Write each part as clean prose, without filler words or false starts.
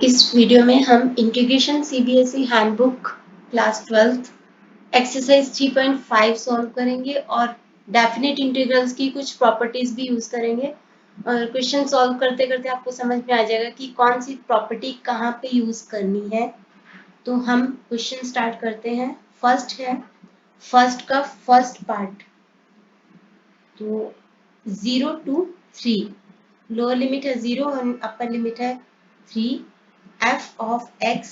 इस वीडियो में हम integration CBSE handbook class 12th exercise 3.5 solve करेंगे और डेफिनेट इंटीग्रल्स की कुछ प्रॉपर्टीज भी यूज करेंगे और क्वेश्चन सॉल्व करते करते आपको समझ में आ जाएगा कि कौन सी प्रॉपर्टी कहाँ पे यूज करनी है। तो हम क्वेश्चन स्टार्ट करते हैं। फर्स्ट है, फर्स्ट का फर्स्ट पार्ट, तो 0 to 3, लोअर लिमिट है 0 और अपर लिमिट है 3, f of x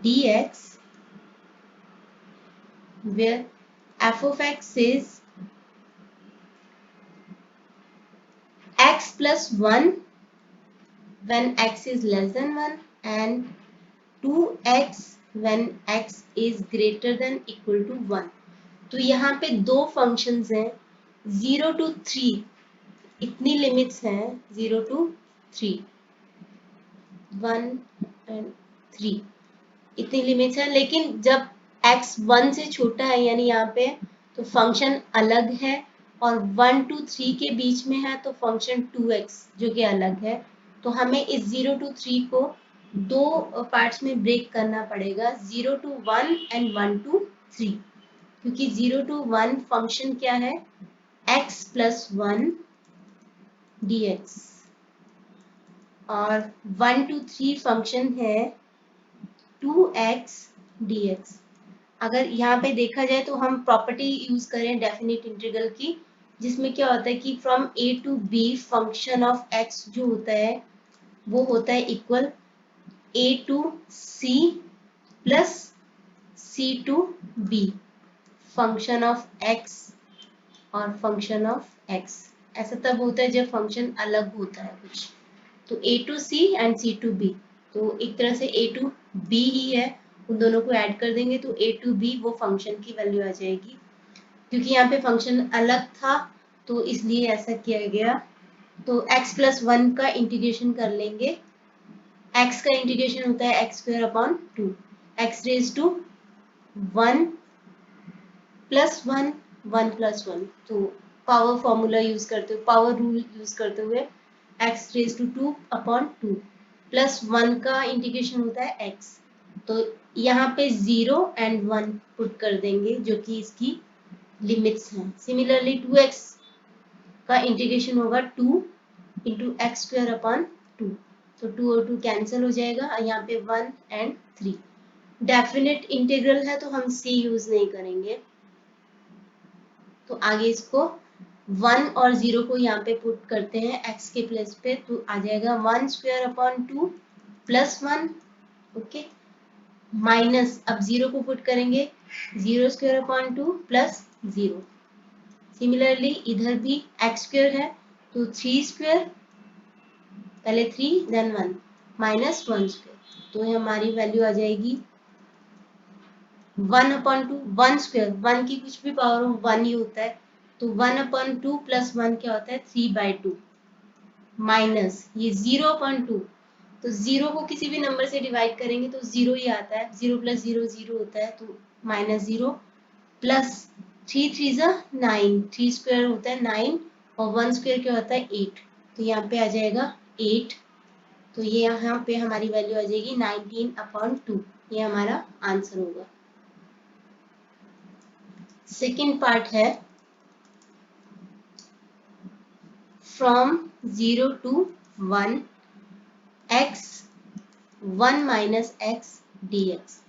dx, where f of x is x plus 1 when x is less than 1 and 2x when x is greater than equal to 1। तो यहाँ पे दो functions हैं, 0 to 3 इतनी limits हैं, 0 to 3, 1 and 3 इतनी limits है, लेकिन जब x 1 से छोटा है यानी यहाँ पे तो फंक्शन अलग है और 1 to 3 के बीच में है तो फंक्शन 2x जो कि अलग है। तो हमें इस 0 to 3 को दो पार्ट्स में ब्रेक करना पड़ेगा, 0 to 1 एंड 1 to 3, क्योंकि 0 to 1 फंक्शन क्या है, x plus 1 dx और 1 to 3 फंक्शन है 2x dx। अगर यहाँ पे देखा जाए तो हम प्रॉपर्टी यूज करें डेफिनेट इंटीग्रल की, जिसमें क्या होता है कि from a to b function of x जो होता है वो होता है equal a to c plus c to b, function of x और फंक्शन ऑफ x। ऐसा तब होता है जब फंक्शन अलग होता है कुछ, तो a to c and c to b, तो एक तरह से a टू b ही है, उन दोनों को ऐड कर देंगे तो a टू b वो फंक्शन की वैल्यू आ जाएगी। क्योंकि यहाँ पे फंक्शन अलग था तो इसलिए ऐसा किया गया। तो x प्लस 1 का इंटीग्रेशन कर लेंगे, x का इंटीग्रेशन होता है x square upon 2, x raise to 1 plus 1 1 plus 1, तो पावर फॉर्मूला यूज करते हुए, पावर रूल यूज करते हुए x raise to 2 upon 2 plus 1 का इंटीग्रेशन होता है x। तो यहाँ पे 0 एंड 1 पुट कर देंगे जो कि इसकी लिमिट्स हैं। सिमिलरली 2x का इंटीग्रेशन होगा 2 इंटू एक्स स्क्वायर अपॉन 2, तो 2 और 2 कैंसिल हो जाएगा और यहाँ पे 1 एंड 3। डेफिनेट इंटीग्रल है तो हम c यूज नहीं करेंगे, तो आगे इसको 1 और 0 को यहाँ पे पुट करते हैं x के प्लेस पे, तो आ जाएगा 1 square upon 2 plus 1, okay, minus अब 0 को पुट करेंगे 0 स्क्वायर अपॉन 2 प्लस 0। सिमिलरली इधर भी x स्क्वायर है तो 3 स्क्वायर, पहले 3 देन 1 माइनस 1 स्क्वायर, तो ये हमारी वैल्यू आ जाएगी 1 अपॉन 2, 1 स्क्वायर 1 की कुछ भी पावर हो 1 ही होता है, तो 1 अपॉन 2 प्लस 1 क्या होता है 3/2 माइनस ये 0 अपॉन 2, तो 0 को किसी भी नंबर से डिवाइड करेंगे तो 0 ही आता है, 0 प्लस 0 0 होता है, तो माइनस 0 प्लस 3 3 जा 9, 3 स्क्वायर होता है 9 और 1 स्क्वायर क्या होता है 8, तो यहाँ पे आ जाएगा 8, तो ये यहाँ पे हमारी वैल्यू आ जाएगी 19 अपॉन 2, ये हमारा आंसर होगा। सेकेंड पार्ट है from 0 to 1 x 1 minus x dx।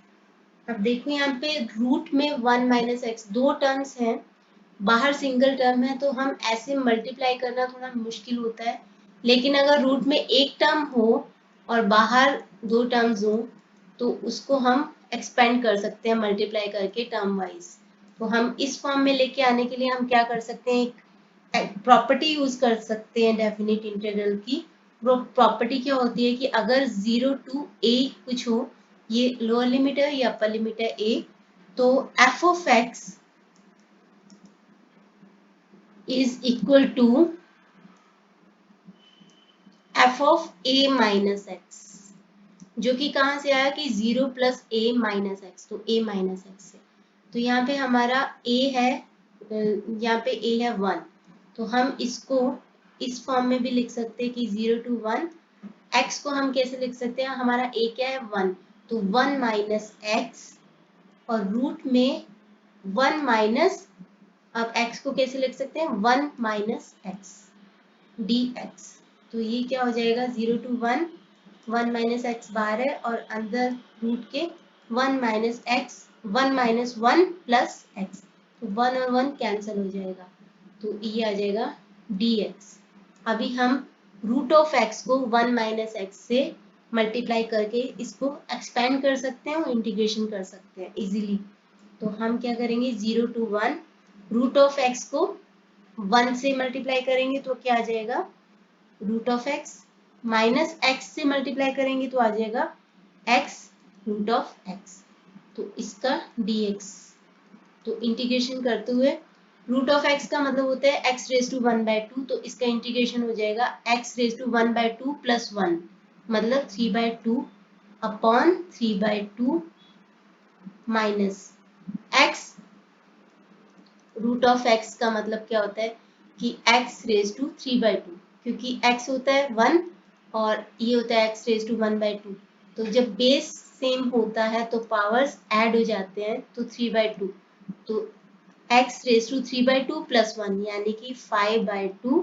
अब देखो यहाँ पे रूट में 1 माइनस एक्स दो टर्म्स हैं, बाहर सिंगल टर्म है तो हम ऐसे मल्टीप्लाई करना थोड़ा मुश्किल होता है, लेकिन अगर रूट में एक टर्म हो और बाहर दो टर्म्स हो तो उसको हम एक्सपेंड कर सकते हैं मल्टीप्लाई करके टर्म वाइज। तो हम इस फॉर्म में लेके आने के लिए हम क्या कर सकते हैं, एक प्रॉपर्टी यूज कर सकते हैं डेफिनेट इंटीग्रल की। वो प्रॉपर्टी क्या होती है कि अगर 0 टू a कुछ हो, ये लोअर लिमिट है या अपर लिमिट है a, तो f of x is equal to f of a minus x, जो कि कहाँ से आया कि 0 प्लस a माइनस एक्स, तो a माइनस एक्स से, तो यहाँ पे हमारा a है, यहाँ पे a है 1, तो हम इसको इस फॉर्म में भी लिख सकते हैं कि 0 to 1 x को हम कैसे लिख सकते हैं, हमारा a क्या है 1, तो 1 माइनस एक्स और रूट में 1 माइनस, अब x को कैसे लिख सकते हैं 1 माइनस एक्स dx। तो ये क्या हो जाएगा 0 to 1, 1 माइनस एक्स बाहर है और अंदर रूट के 1 minus x, 1 minus 1 plus x, तो 1 और 1 कैंसिल हो जाएगा, तो ये आ जाएगा dx। अभी हम रूट ऑफ एक्स को 1 माइनस एक्स से मल्टीप्लाई करके इसको एक्सपेंड कर सकते हैं और इंटीग्रेशन कर सकते हैं इजीली। तो हम क्या करेंगे 0 to 1, रूट ऑफ एक्स को 1 से मल्टीप्लाई करेंगे तो क्या आ जाएगा root of x, minus x से मल्टीप्लाई करेंगे तो आ जाएगा एक्स रूट ऑफ एक्स, तो इसका dx। तो इंटीग्रेशन करते हुए रूट ऑफ एक्स का मतलब होता है एक्स रेज टू 1/2, तो इसका इंटीग्रेशन हो जाएगा एक्स रेज टू 1/2 प्लस 1, मतलब 3/2 upon 3/2 minus x root of x का मतलब क्या होता है कि एक्स रेज टू 3/2, क्योंकि x होता है 1 और ये होता है x रेज टू 1/2, तो जब बेस सेम होता है तो पावर्स ऐड हो जाते हैं, तो 3/2, तो x रेज टू 3/2 प्लस 1 यानी कि 5/2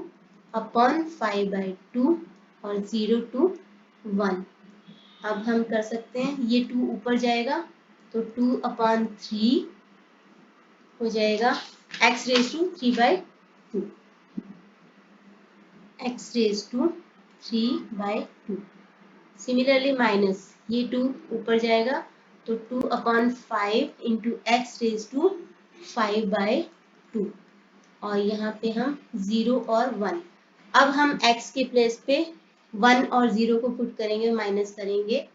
अपॉन 5/2 और 0 to 1। अब हम कर सकते हैं ये 2 ऊपर जाएगा तो 2/3 हो जाएगा x raise to 3/2, x raise to 3/2। Similarly minus ये 2 ऊपर जाएगा तो 2/5 इंटू एक्स रेज टू 5/2 और यहाँ पे हम 0 और 1। अब हम x के प्लेस पे 1 और 0 को पुट करेंगे, माइनस करेंगे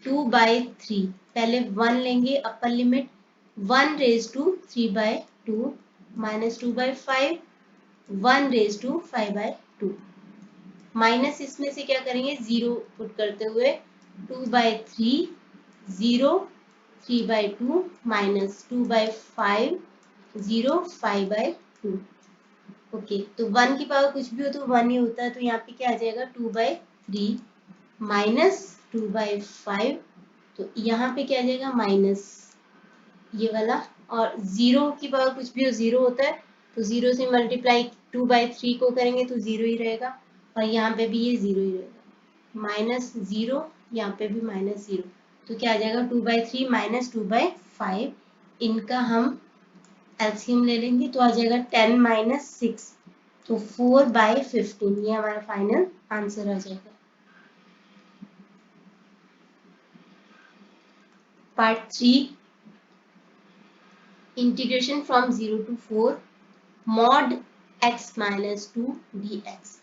2/3, पहले 1 लेंगे upper limit, 1 raise to 3/2 minus 2/5, 1 raise to 5/2 minus इसमें से क्या करेंगे 0 पुट करते हुए 2/3, 0 3/2 माइनस 2/5, 0 5/2। ओके, तो 1 की पावर कुछ भी हो तो 1 ही होता है, तो यहाँ पे क्या आ जाएगा 2/3 माइनस 2/5, तो यहाँ पे क्या आ जाएगा माइनस ये वाला, और 0 की पावर कुछ भी हो 0 होता है, तो 0 से मल्टीप्लाई 2/3 को करेंगे तो 0 ही रहेगा और यहाँ पे भी ये 0 ही रहेगा, माइनस 0 यहाँ पे भी माइनस 0, तो क्या आ जाएगा 2/3 माइनस 2/5, इनका हम एलसीएम ले लेंगे तो आ जाएगा 10 माइनस 6, तो 4/15, ये हमारा फाइनल आंसर आ जाएगा। Part 3, integration from 0 to 4 mod x minus 2 dx।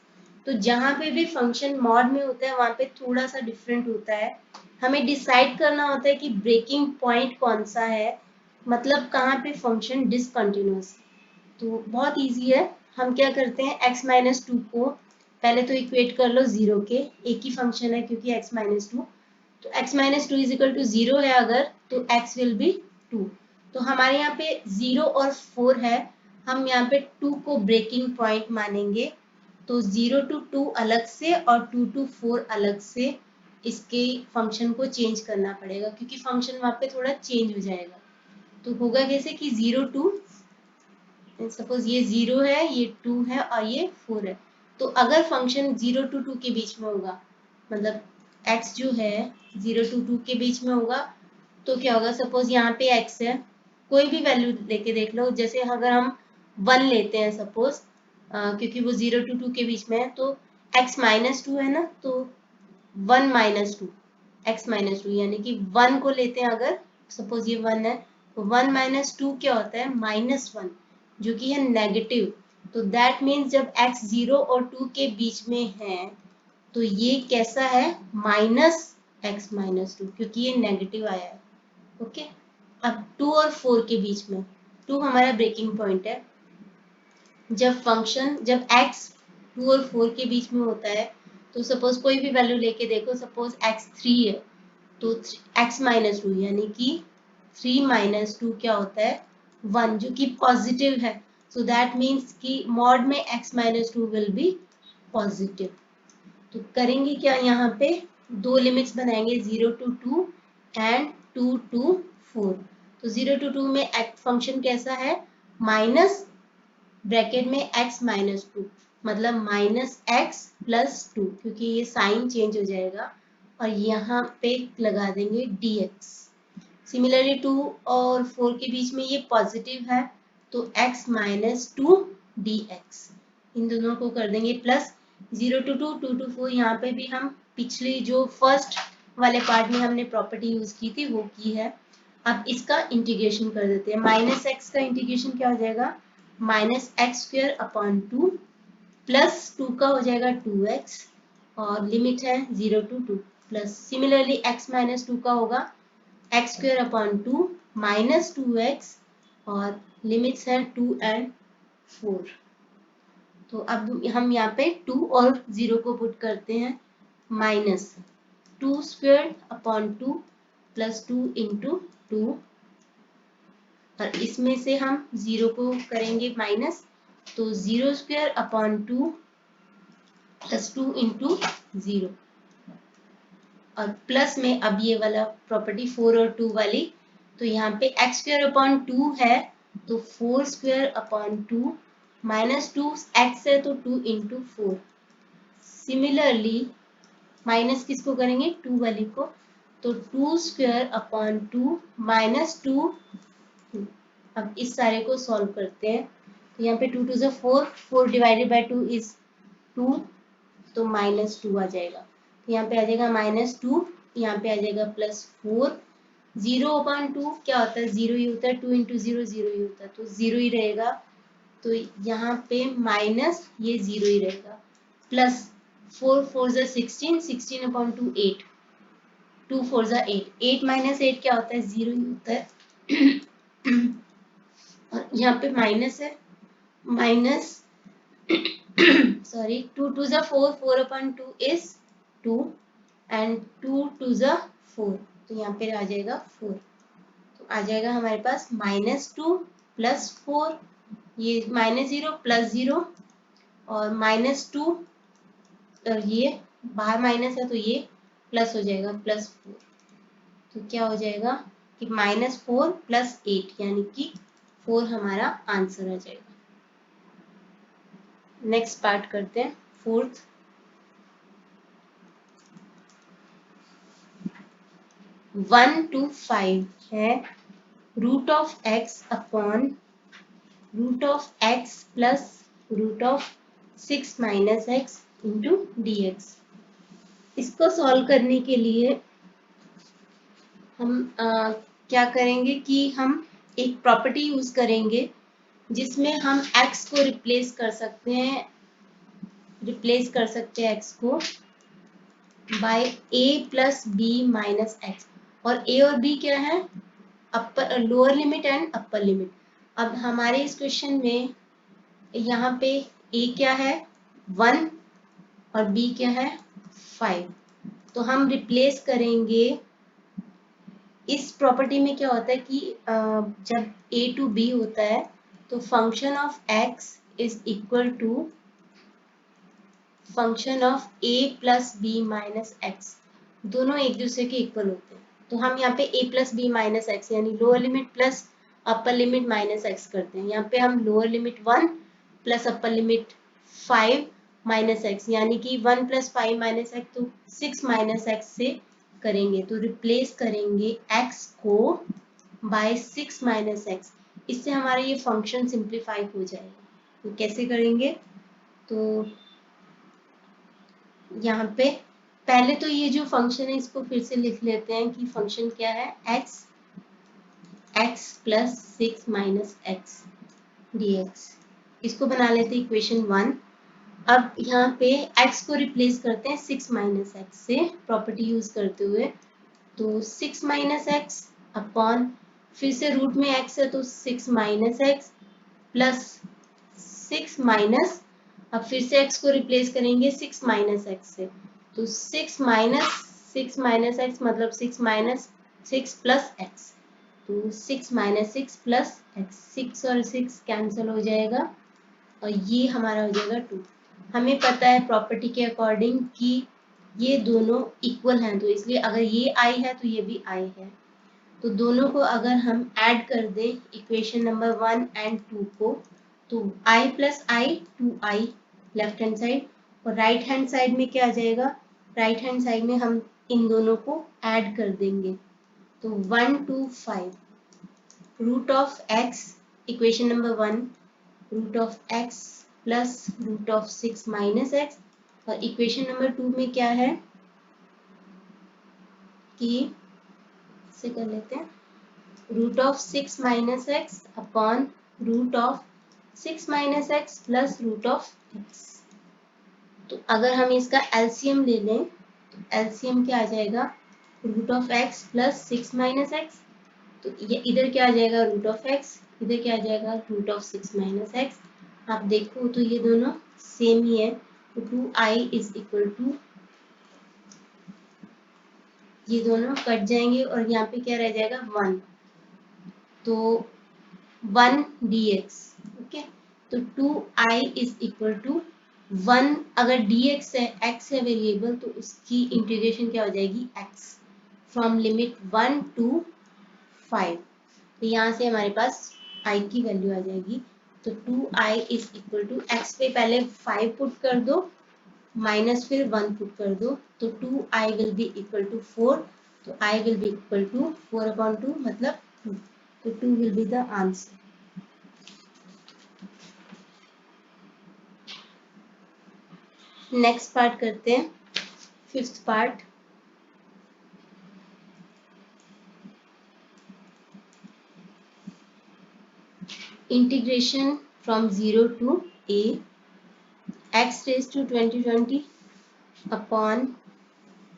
तो जहां पे भी फंक्शन मॉड में होता है वहां पे थोड़ा सा डिफरेंट होता है, हमें डिसाइड करना होता है कि ब्रेकिंग पॉइंट कौन सा है, मतलब कहाँ पे फंक्शन डिसकंटिन्यूअस। तो बहुत इजी है, हम क्या करते हैं x माइनस 2 को पहले तो इक्वेट कर लो 0 के, एक ही फंक्शन है क्योंकि x माइनस 2, तो x minus 2 is equal to 0 है अगर, तो x विल बी 2, तो हमारे यहाँ पे 0 और 4 है, हम यहाँ पे 2 को ब्रेकिंग पॉइंट मानेंगे, तो 0 to 2 अलग से और 2 to 4 अलग से इसके फंक्शन को चेंज करना पड़ेगा, क्योंकि फंक्शन वहाँ पे थोड़ा चेंज हो जाएगा। तो होगा कैसे कि 0 to, सपोज ये 0 है, ये 2 है और ये 4 है, तो अगर फंक्शन 0 to 2 के बीच में होगा, मतलब x जो है 0 to 2 के बीच में होगा, तो क्या होगा, सपोज यहाँ पे x है, कोई भी वैल्यू लेके देख लो, जैसे अगर हम 1 लेते हैं सपोज, क्योंकि वो 0 to 2 के बीच में है, तो x माइनस 2 है ना, तो 1 माइनस 2, x माइनस 2 यानी कि 1 को लेते हैं अगर, सपोज ये 1 है, तो 1 माइनस 2 क्या होता है -1, जो कि है नेगेटिव, तो दैट मीन्स जब x 0 और 2 के बीच में है तो ये कैसा है माइनस x माइनस 2, क्योंकि ये नेगेटिव आया है। ओके, अब 2 और 4 के बीच में, 2 हमारा ब्रेकिंग पॉइंट है, जब x 2 और 4 के बीच में होता है, तो सपोज कोई भी वैल्यू लेके देखो, सपोज x 3 है, तो x माइनस 2 यानी कि 3 माइनस 2 क्या होता है 1, जो कि पॉजिटिव है, सो दैट मीन्स कि मॉड में x minus 2 will B positive. तो करेंगे क्या, यहाँ पे दो लिमिट्स बनाएंगे 0 to 2 एंड 2 to 4। तो 0 to 2 में फंक्शन कैसा है, माइनस ब्रैकेट में x माइनस 2, मतलब माइनस एक्स प्लस 2, क्योंकि ये साइन चेंज हो जाएगा और यहाँ पे लगा देंगे dx। सिमिलरली 2 और 4 के बीच में ये पॉजिटिव है, तो x माइनस 2 dx, इन दोनों को कर देंगे प्लस। 0 to 2, 2 to 4, यहाँ पे भी हम पिछली जो फर्स्ट वाले पार्ट में हमने प्रॉपर्टी यूज की थी वो की है। अब इसका इंटीग्रेशन कर देते हैं। माइनस एक्स का इंटीग्रेशन क्या हो जाएगा, minus x square upon 2 plus 2 का हो जाएगा 2x, और लिमिट है 0 to 2 plus. Similarly x minus 2 का होगा x square upon 2 minus 2x, और लिमिट्स है 2 एंड 4। तो अब हम यहाँ पे 2 और 0 को पुट करते हैं, minus 2 square upon 2 plus 2 into 2, और इसमें से हम 0 को करेंगे माइनस, तो 0 स्क्वायर अपॉन 2 प्लस 2 इंटू 0, और प्लस में अब ये वाला प्रॉपर्टी 4 और 2 वाली, तो यहाँ पे एक्स स्क्वायर अपॉन 2 है तो 4 स्क्वायर अपॉन 2 माइनस 2 एक्स है तो 2 इंटू 4। सिमिलरली माइनस किसको करेंगे, 2 वाली को, तो 2 स्क्वायर अपॉन 2 माइनस 2। अब इस सारे को सॉल्व करते हैं, तो यहाँ पे 2 2 ज़ा 4, 4 डिवाइडेड बाय 2 इज 2, तो माइनस 2 आ जाएगा। तो यहाँ पे आ जाएगा माइनस 2, यहाँ पे आ जाएगा प्लस 4। 0 अपॉन 2 क्या होता है, 0 ही होता है, 2 इंटू 0 0 ही होता है, तो 0 ही रहेगा। तो यहाँ पे माइनस ये 0 ही रहेगा, प्लस 4 4 ज़ा 16, 16 अपॉन 2 8, 2 4 ज़ा 8, 8 माइनस 8 क्या होता है, 0 ही होता है। और यहाँ पे माइनस है, माइनस सॉरी 2 2 ज़ा 4, 4 अपॉन 2 इज 2 एंड 2 2 ज़ा 4, तो यहाँ पे आ जाएगा 4। तो आ जाएगा हमारे पास माइनस 2 प्लस 4, ये माइनस 0 प्लस 0, और माइनस 2, और ये बाहर माइनस है तो ये प्लस हो जाएगा, प्लस 4। तो क्या हो जाएगा कि माइनस 4 प्लस 8, यानी कि 4 हमारा आंसर आ जाएगा। नेक्स्ट पार्ट करते हैं, फोर्थ। 1 to 5 है root of x upon root of x plus root of 6 minus x into d x. इसको सॉल्व करने के लिए हम क्या करेंगे कि हम एक प्रॉपर्टी यूज करेंगे जिसमें हम x को रिप्लेस कर सकते हैं, x को by a plus b minus x. और a और b क्या है, upper lower limit and upper limit. अब हमारे इस क्वेश्चन में यहाँ पे a क्या है 1 और b क्या है 5, तो हम रिप्लेस करेंगे। इस प्रॉपर्टी में क्या होता है कि जब a to b होता है तो function of x is equal to function of a plus b minus x, दोनों एक दूसरे के इक्वल होते हैं। तो हम यहाँ पे a plus b minus x यानी lower limit plus upper limit minus x करते हैं। यहाँ पे हम lower limit 1 plus upper limit 5 minus x, यानी कि 1 प्लस 5 माइनस एक्स, तो 6 माइनस एक्स से करेंगे, तो रिप्लेस करेंगे x को बाय 6 माइनस एक्स। इससे हमारा ये फंक्शन सिंप्लीफाई हो जाएगा। तो कैसे करेंगे, तो यहाँ पे पहले तो ये जो फंक्शन है इसको फिर से लिख लेते हैं कि फंक्शन क्या है, x plus 6 minus x dx। इसको बना लेते हैं इक्वेशन 1। अब यहाँ पे x को रिप्लेस करते हैं 6 माइनस एक्स से प्रॉपर्टी यूज करते हुए, तो 6 माइनस एक्स अपॉन फिर से रूट में x है तो 6 माइनस एक्स प्लस 6 माइनस, अब फिर से x को रिप्लेस करेंगे 6 माइनस एक्स से, तो 6 माइनस एक्स मतलब 6 माइनस 6 प्लस एक्स, तो 6 माइनस 6 प्लस एक्स, 6 और 6 कैंसिल हो जाएगा और ये हमारा हो जाएगा 2। हमें पता है प्रॉपर्टी के अकॉर्डिंग कि ये दोनों इक्वल हैं, तो इसलिए अगर ये i है तो ये भी i है। तो दोनों को अगर हम ऐड कर दें इक्वेशन नंबर 1 एंड 2 को, तो i plus i 2i left hand side, और राइट हैंड साइड में क्या आ जाएगा, राइट हैंड साइड में हम इन दोनों को ऐड कर देंगे। तो 1 2 5 root of x, equation number 1 root of x plus root of 6 minus x, और इक्वेशन नंबर 2 में क्या है कि से कर लेते हैं root of 6 minus x upon root of 6 minus x plus root of x. तो अगर हम इसका एलसीएम ले लें तो एलसीएम क्या आ जाएगा, root of x plus 6 minus x, तो ये इधर क्या आ जाएगा रूट ऑफ एक्स, इधर क्या आ जाएगा रूट ऑफ 6 माइनस एक्स। आप देखो तो ये दोनों सेम ही है, तो 2i इज इक्वल टू, ये दोनों कट जाएंगे और यहाँ पे क्या रह जाएगा 1, तो 1 dx, ओके। तो 2i इज इक्वल टू 1, अगर dx है, x है वेरिएबल, तो उसकी इंटीग्रेशन क्या हो जाएगी x फ्रॉम लिमिट 1 to 5, तो यहाँ से हमारे पास i की वैल्यू आ जाएगी। तो 2i is equal to x पे पहले 5 पुट कर दो, माइनस फिर 1 पुट कर दो, तो 2i will be equal to 4, तो i will be equal to 4/2 मतलब 2, तो 2 will be the answer. Next part करते हैं, fifth part. Integration from 0 to a x raised to 2020 upon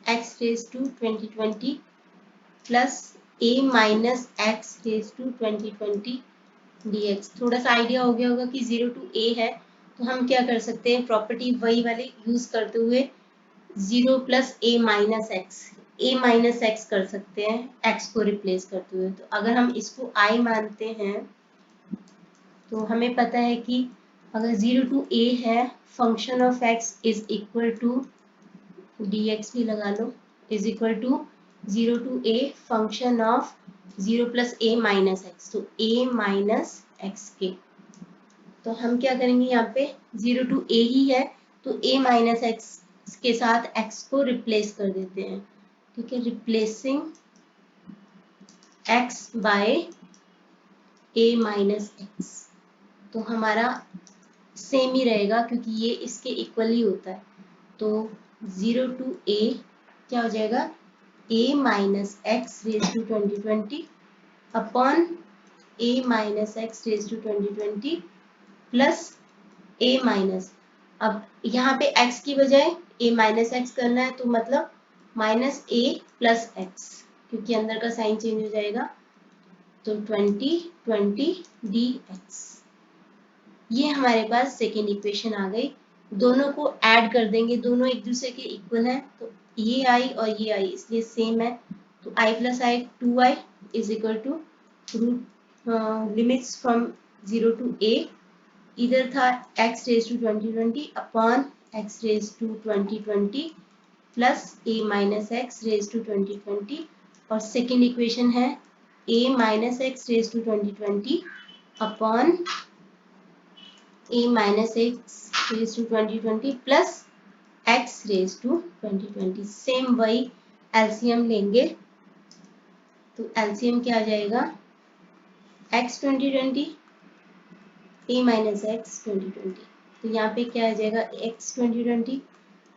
x raised to 2020 plus a minus x raised to 2020 dx। थोड़ा सा idea हो गया होगा कि 0 to a है, तो हम क्या कर सकते हैं, प्रॉपर्टी वही वाली यूज करते हुए 0 प्लस a माइनस एक्स कर सकते हैं, x को रिप्लेस करते हुए। तो अगर हम इसको i मानते हैं तो हमें पता है कि अगर 0 to a है, function of x is equal to dx भी लगा लो, is equal to 0 to a function of 0 plus a minus x, तो a माइनस एक्स के। तो हम क्या करेंगे, यहाँ पे 0 to a ही है, तो a माइनस एक्स के साथ x को रिप्लेस कर देते हैं, ठीक है। Replacing x by a minus x, तो हमारा सेम ही रहेगा क्योंकि ये इसके इक्वल ही होता है। तो 0 to a क्या हो जाएगा, a minus x raise to 2020 upon a minus x raise to 2020 plus a minus, अब यहाँ पे x की बजाय a माइनस एक्स करना है, तो मतलब माइनस a प्लस एक्स, क्योंकि अंदर का साइन चेंज हो जाएगा, तो 2020 dx। ये हमारे पास सेकेंड इक्वेशन आ गई। दोनों को ऐड कर देंगे, दोनों एक दूसरे के इक्वल हैं, तो ये आई और ये आई इसलिए सेम है, तो i plus i 2i is equal to root limits from 0 to a, इधर था x raise to 2020 upon x raise to 2020 plus a minus x raise to 2020, और सेकेंड इक्वेशन है a minus x raise to 2020 upon a minus x raised to 2020 plus x raised to 2020। Same वही LCM लेंगे, तो LCM क्या आ जाएगा, x 2020 a minus x 2020, तो यहाँ पे क्या आ जाएगा x 2020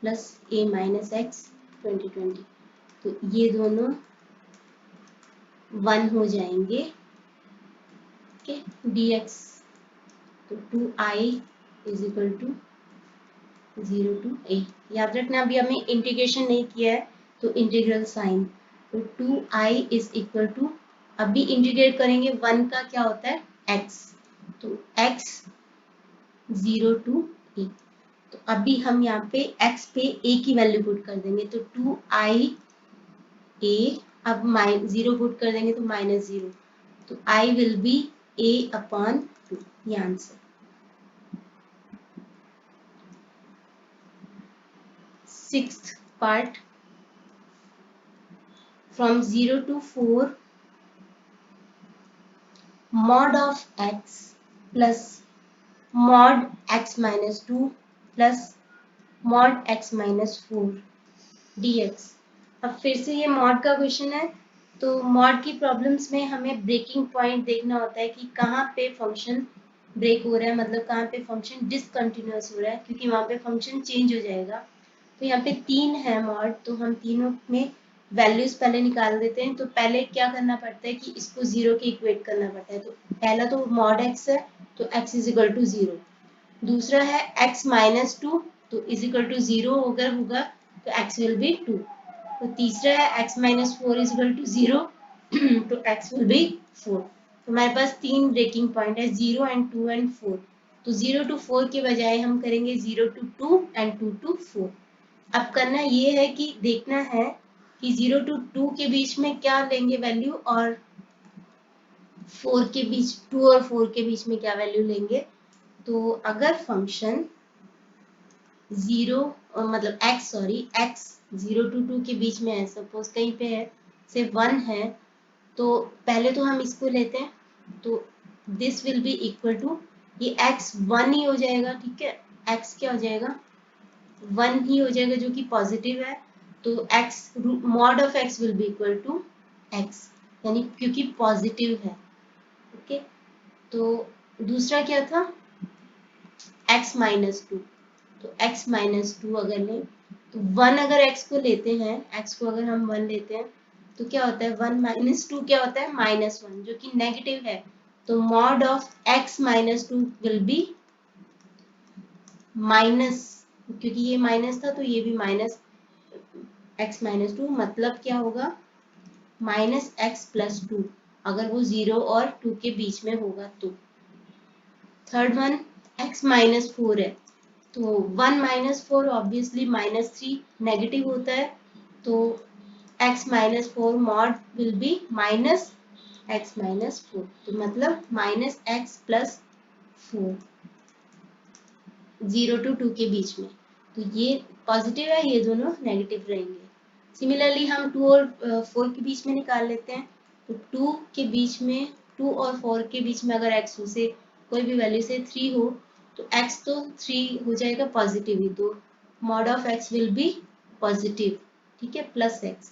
plus a minus x 2020, तो ये दोनों 1 हो जाएंगे, ओके। dx तो 2i is equal to 0 to a, याद रखना अभी हमने इंटीग्रेशन नहीं किया है, तो इंटीग्रल साइन, तो 2i इज इक्वल टू, अभी इंटीग्रेट करेंगे 1 का क्या होता है x, तो x 0 to a, तो अभी हम यहाँ पे x पे a की वैल्यू पुट कर देंगे, तो 2i a, अब 0 पुट कर देंगे तो -0, तो i विल बी a/2, ये answer. Sixth part from 0 to 4 mod of x plus mod x minus 2 plus mod x minus 4 dx। अब फिर से ये मॉड का क्वेश्चन है, तो मॉड की प्रॉब्लम्स में हमें ब्रेकिंग पॉइंट देखना होता है कि कहाँ पे फंक्शन ब्रेक हो रहा है, मतलब कहाँ पे फंक्शन डिसकंटिन्यूअस हो रहा है, क्योंकि वहाँ पे फंक्शन चेंज हो जाएगा। तो यहाँ पे 3 है मॉड, तो हम तीनों में वैल्यूज पहले निकाल देते हैं। तो पहले क्या करना पड़ता है कि इसको 0 के इक्वेट करना पड़ता है। तो पहला तो मॉड x है, तो x इज इक्वल टू 0। दूसरा है x माइनस 2, तो इज इक्वल टू 0 अगर होगा तो x विल बी 2। तो तीसरा है x minus 4 is equal to 0, तो x विल बी 4। तो हमारे पास 3 ब्रेकिंग पॉइंट है, 0 एंड 2 एंड 4। तो 0 to 4 के बजाय हम करेंगे 0 to 2 एंड 2 to 4। अब करना ये है कि देखना है कि 0 to 2 के बीच में क्या लेंगे वैल्यू, और 4 के बीच 2 और 4 के बीच में क्या वैल्यू लेंगे। तो अगर फंक्शन 0 मतलब x 0 to 2 के बीच में है, सपोज कहीं पे है से 1 है, तो पहले तो हम इसको लेते हैं, तो this will be equal to, ये x 1 ही हो जाएगा, ठीक है। x क्या हो जाएगा, 1 ही हो जाएगा जो कि पॉजिटिव है। तो x mod of x will be equal to x, यानी क्योंकि पॉजिटिव है, ओके। तो दूसरा क्या था, x माइनस 2। तो x माइनस 2 अगर लें, तो 1 अगर x को लेते हैं, x को अगर हम 1 लेते हैं, तो क्या होता है 1 माइनस 2 क्या होता है -1, जो कि नेगेटिव है। तो mod of x minus 2 will B minus, क्योंकि ये माइनस था तो ये भी माइनस x माइनस 2, मतलब क्या होगा माइनस x प्लस 2, अगर वो 0 और 2 के बीच में होगा तो। थर्ड वन x माइनस 4 है, तो 1 माइनस 4 ऑब्वियसली -3 नेगेटिव होता है, तो x minus 4 mod will be minus x minus 4, तो मतलब माइनस x प्लस 4 0 to 2 के बीच में। तो ये पॉजिटिव है, ये दोनों नेगेटिव रहेंगे। सिमिलरली हम 2 और 4 के बीच में निकाल लेते हैं। तो 2 के बीच में 2 और 4 के बीच में अगर x से कोई भी वैल्यू से 3 हो, तो x तो 3 हो जाएगा पॉजिटिव ही, तो mod of x will B positive, ठीक है, प्लस x।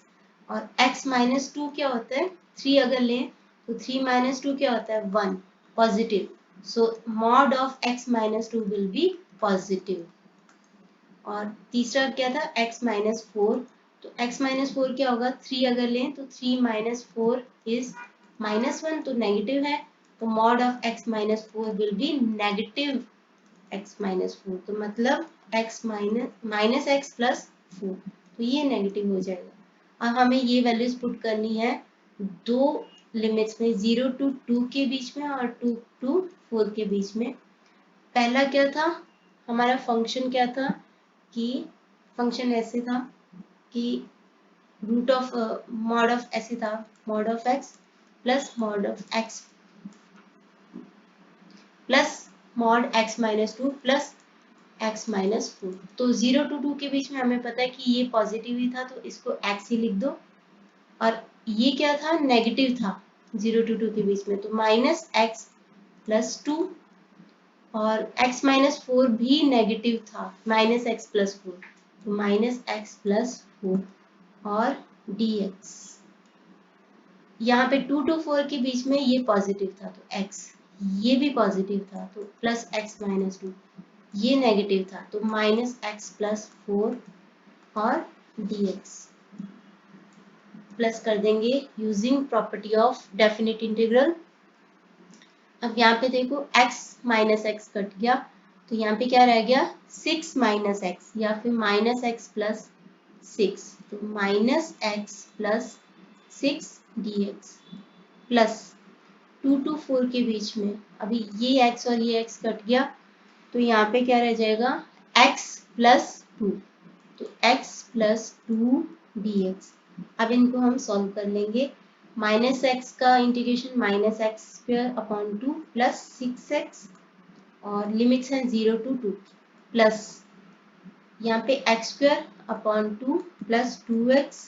और x माइनस 2 क्या होता है, 3 अगर लें तो 3 माइनस 2 क्या होता है 1 positive, so mod of x minus 2 will B positive. और तीसरा क्या था x माइनस 4, तो x माइनस 4 क्या होगा, 3 अगर लें तो 3 माइनस 4 इज -1, तो नेगेटिव है, तो mod of x minus 4 will be negative x minus 4, तो मतलब x माइनस x प्लस 4, तो ये नेगेटिव हो जाएगा। अब हमें ये वैल्यूज पुट करनी है दो लिमिट्स में, 0 to 2 के बीच में और 2 to 4 के बीच में। पहला क्या था, हमारा फंक्शन क्या था कि फंक्शन ऐसे था कि रूट ऑफ मॉड ऑफ ऐसे था, mod of x plus mod of x plus mod x minus 2 plus x minus 4। तो 0 to 2 के बीच में हमें पता है कि ये पॉजिटिव ही था, तो इसको x ही लिख दो। और ये क्या था, नेगेटिव था 0 to 2 के बीच में, तो माइनस x प्लस 2, और x माइनस 4 भी नेगेटिव था, माइनस x प्लस 4, तो माइनस x प्लस 4 और dx। यहाँ पे 2 to 4 के बीच में ये पॉजिटिव था, तो x, ये भी पॉजिटिव था, तो प्लस x माइनस 2, ये नेगेटिव था, तो माइनस x प्लस 4 और dx। प्लस कर देंगे using property of definite integral. अब यहाँ पे देखो x माइनस एक्स कट गया, तो यहाँ पे क्या रह गया 6 माइनस एक्स, या फिर माइनस एक्स प्लस 6, तो minus x plus 6 dx plus 2 to 4 के बीच में, अभी ये x और ये x कट गया, तो यहाँ पे क्या रह जाएगा x प्लस 2, तो x प्लस 2 dx। अब इनको हम सॉल्व कर लेंगे। माइनस एक्स का integration minus x square upon 2 plus 6x, और लिमिट्स हैं 0 to 2, प्लस यहाँ पे x square upon 2 plus 2x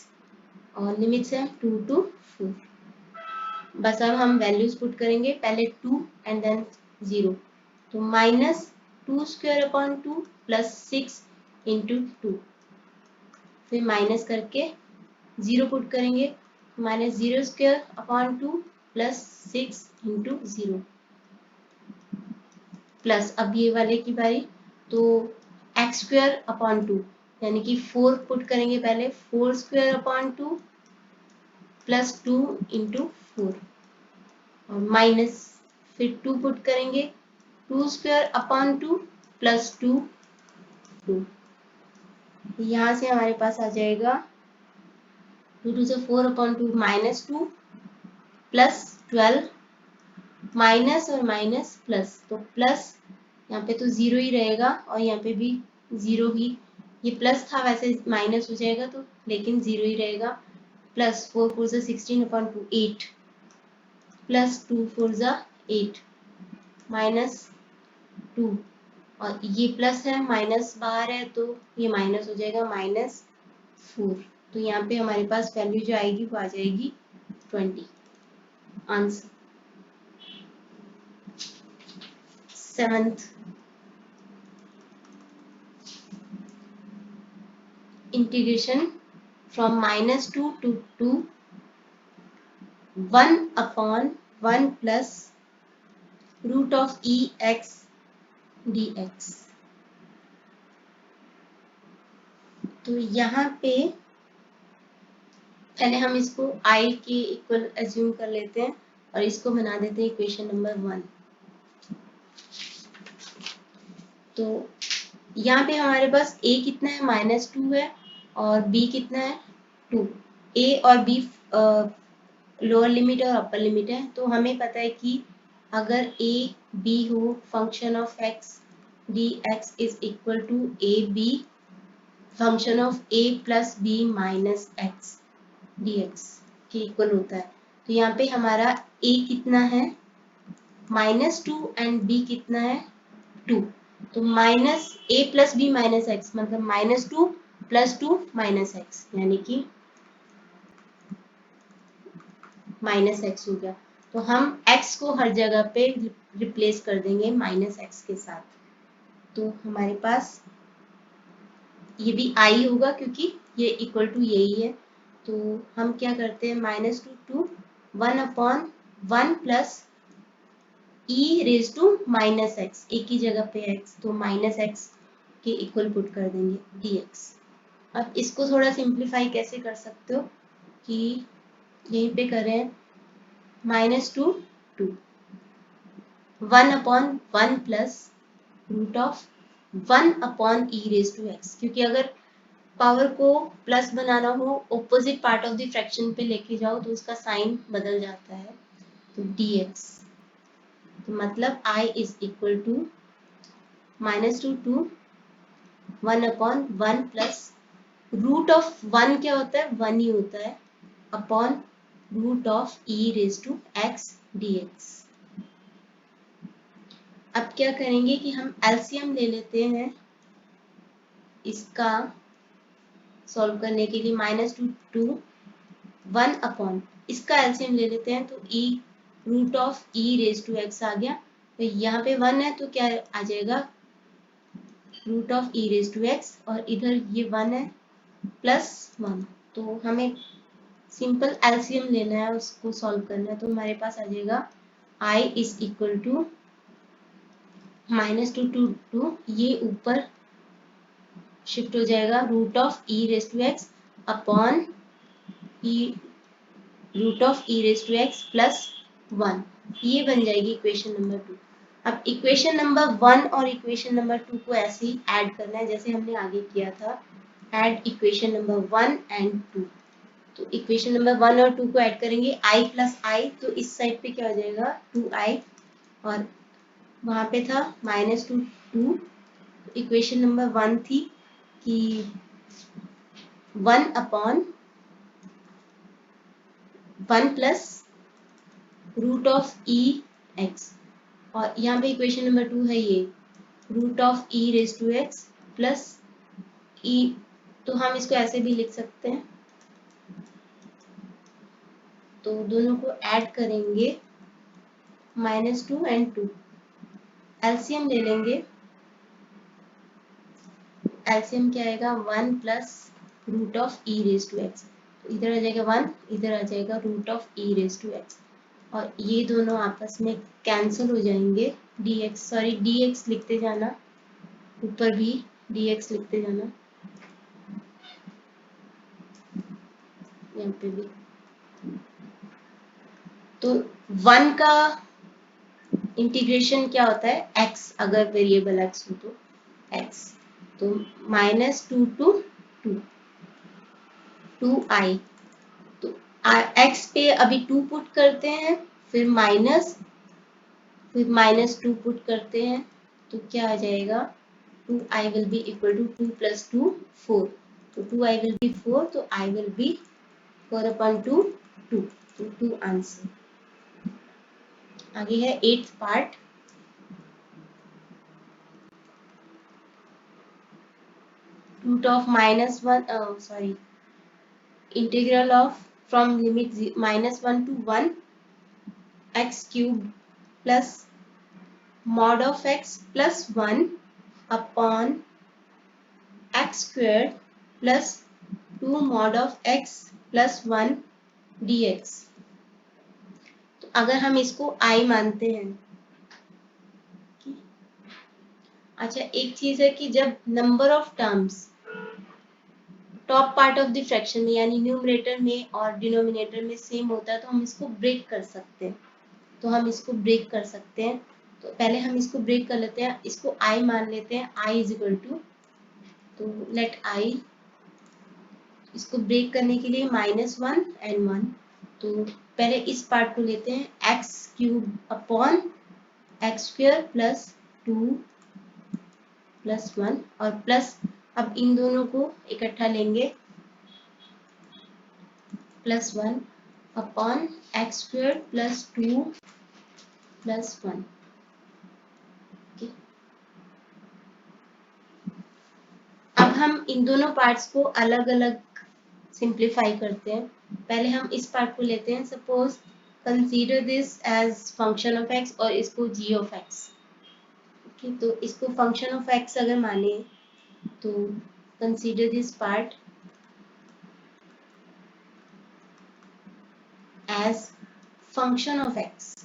और लिमिट्स है 2 to 4। बस अब हम वैल्यूज पुट करेंगे, पहले 2 एंड देन 0। तो minus 2 square upon 2 plus 6 into 2, फिर माइनस करके 0 पुट करेंगे, minus 0 square upon 2 plus 6 into 0 plus अब ये वाले की बारी, तो एक्स स्क्वायर अपॉन 2 यानी कि 4 पुट करेंगे पहले, 4 स्क्वायर अपॉन 2 प्लस 2 इंटू 4 और माइनस फिर 2 पुट करेंगे, 2 स्क्वायर अपॉन 2 प्लस 2 2। यहाँ से हमारे पास आ जाएगा 2 2 से 4 अपॉन 2 माइनस 2 प्लस 12 माइनस और माइनस प्लस, तो प्लस यहाँ पे तो 0 ही रहेगा और यहाँ पे भी 0 ही, ये प्लस था वैसे माइनस हो जाएगा तो, लेकिन 0 ही रहेगा। प्लस 4 4 से 16 अपॉन 2 8 प्लस 2 4 जा 8 माइनस 2 और ये प्लस है माइनस बाहर है तो ये माइनस हो जाएगा माइनस 4। तो यहाँ पे हमारे पास वैल्यू जो आएगी वो आ जाएगी 20। Answer 7th integration from -2 to 2 1 upon 1 plus root of ex dx। तो यहाँ पे पहले हम इसको i के इक्वल एज्यूम कर लेते हैं और इसको बना देते हैं इक्वेशन नंबर 1। तो यहाँ पे हमारे पास a कितना है -2 है और b कितना है 2। a और b लोअर लिमिट और अपर लिमिट है, तो हमें पता है कि अगर a b हो function of x dx is equal to a b function of a plus b minus x dx के इक्वल होता है। तो यहाँ पे हमारा a कितना है -2 एंड b कितना है 2, तो minus a plus b minus x मतलब -2 प्लस 2 माइनस एक्स यानी कि माइनस एक्स हो गया। तो हम x को हर जगह पे रिप्लेस कर देंगे माइनस एक्स के साथ, तो हमारे पास ये भी i होगा क्योंकि ये इक्वल टू यही है। तो हम क्या करते हैं -2 to 1 upon 1 plus e raise to minus x, एक ही जगह पे x तो माइनस एक्स के इक्वल पुट कर देंगे dx। अब इसको थोड़ा सिंप्लीफाई कैसे कर सकते हो कि यहीं पे करें -2 2 1 upon 1 plus root of 1 upon e raise to x, क्योंकि अगर पावर को प्लस बनाना हो opposite part of the fraction पे लेके जाओ तो उसका साइन बदल जाता है, तो dx तो मतलब i is equal to -2 to 1 upon 1 plus root of 1 क्या होता है 1 ही होता है upon root of e raise to x dx। अब क्या करेंगे कि हम एलसीएम ले लेते हैं इसका सॉल्व करने के लिए -2 टू 1 अपॉन इसका एलसीएम ले लेते हैं, तो e root of e raise to x आ गया। तो यहाँ पे 1 है तो क्या आ जाएगा root of e raise to x और इधर ये 1 है प्लस 1, तो हमें सिंपल एलसीएम लेना है उसको सॉल्व करना है। तो हमारे पास आ जाएगा i is equal to -2 to 2 ये ऊपर शिफ्ट हो जाएगा root of e raise to x upon e root of e raise to x plus 1, ये बन जाएगी इक्वेशन नंबर 2। अब इक्वेशन नंबर 1 और इक्वेशन नंबर 2 को ऐसे ही ऐड करना है जैसे हमने आगे किया था, ऐड इक्वेशन नंबर 1 एंड 2। तो इक्वेशन नंबर 1 और 2 को ऐड करेंगे i प्लस i, तो इस साइड पे क्या हो जाएगा 2i और वहां पे था -2 2। इक्वेशन नंबर 1 थी कि 1 upon 1 plus root of e x और यहाँ पे इक्वेशन नंबर 2 है ये root of e raise to x plus e, तो हम इसको ऐसे भी लिख सकते हैं। तो दोनों को ऐड करेंगे -2 and 2, एलसीएम ले लेंगे। एलसीएम क्या आएगा 1 plus root of e raise to x, तो इधर आ जाएगा 1, इधर आ जाएगा root of e raise to x, और ये दोनों आपस में कैंसिल हो जाएंगे। dx, सॉरी dx लिखते जाना, ऊपर भी dx लिखते जाना, यहाँ पे भी। तो 1 का इंटीग्रेशन क्या होता है, x, अगर वेरिएबल x हो तो x, तो -2 to 2i, तो x पे अभी 2 पुट करते हैं, फिर -2 पुट करते हैं, तो क्या आ जाएगा 2i will be equal to 2 plus 2 4, तो 2i will be 4, तो i will be 4/2 2, तो 2 आंसर। आगे है 8th part. Root of -1 sorry integral of from limit -1 to 1 x cubed plus mod of x plus 1 upon x squared plus 2 mod of x plus 1 dx। तो अगर हम इसको i मानते हैं, अच्छा एक चीज है कि जब number of terms top part of the fraction में यानी न्यूमरेटर में और डिनोमिनेटर में सेम होता है, तो हम इसको ब्रेक कर सकते हैं। तो पहले हम इसको ब्रेक कर लेते हैं, इसको i मान लेते हैं, i इज इक्वल टू, तो लेट i, इसको ब्रेक करने के लिए -1 and 1, तो पहले इस पार्ट को लेते हैं, x cube upon x square plus 2 plus 1, और प्लस अब इन दोनों को इकट्ठा लेंगे, +1 upon x square plus 2 plus 1। अब हम इन दोनों पार्ट्स को अलग अलग सिंप्लीफाई करते हैं। पहले हम इस पार्ट को लेते हैं, suppose consider this as function of x और इसको g ऑफ x। ओके, तो इसको फंक्शन ऑफ x अगर माने तो consider this part as function of x।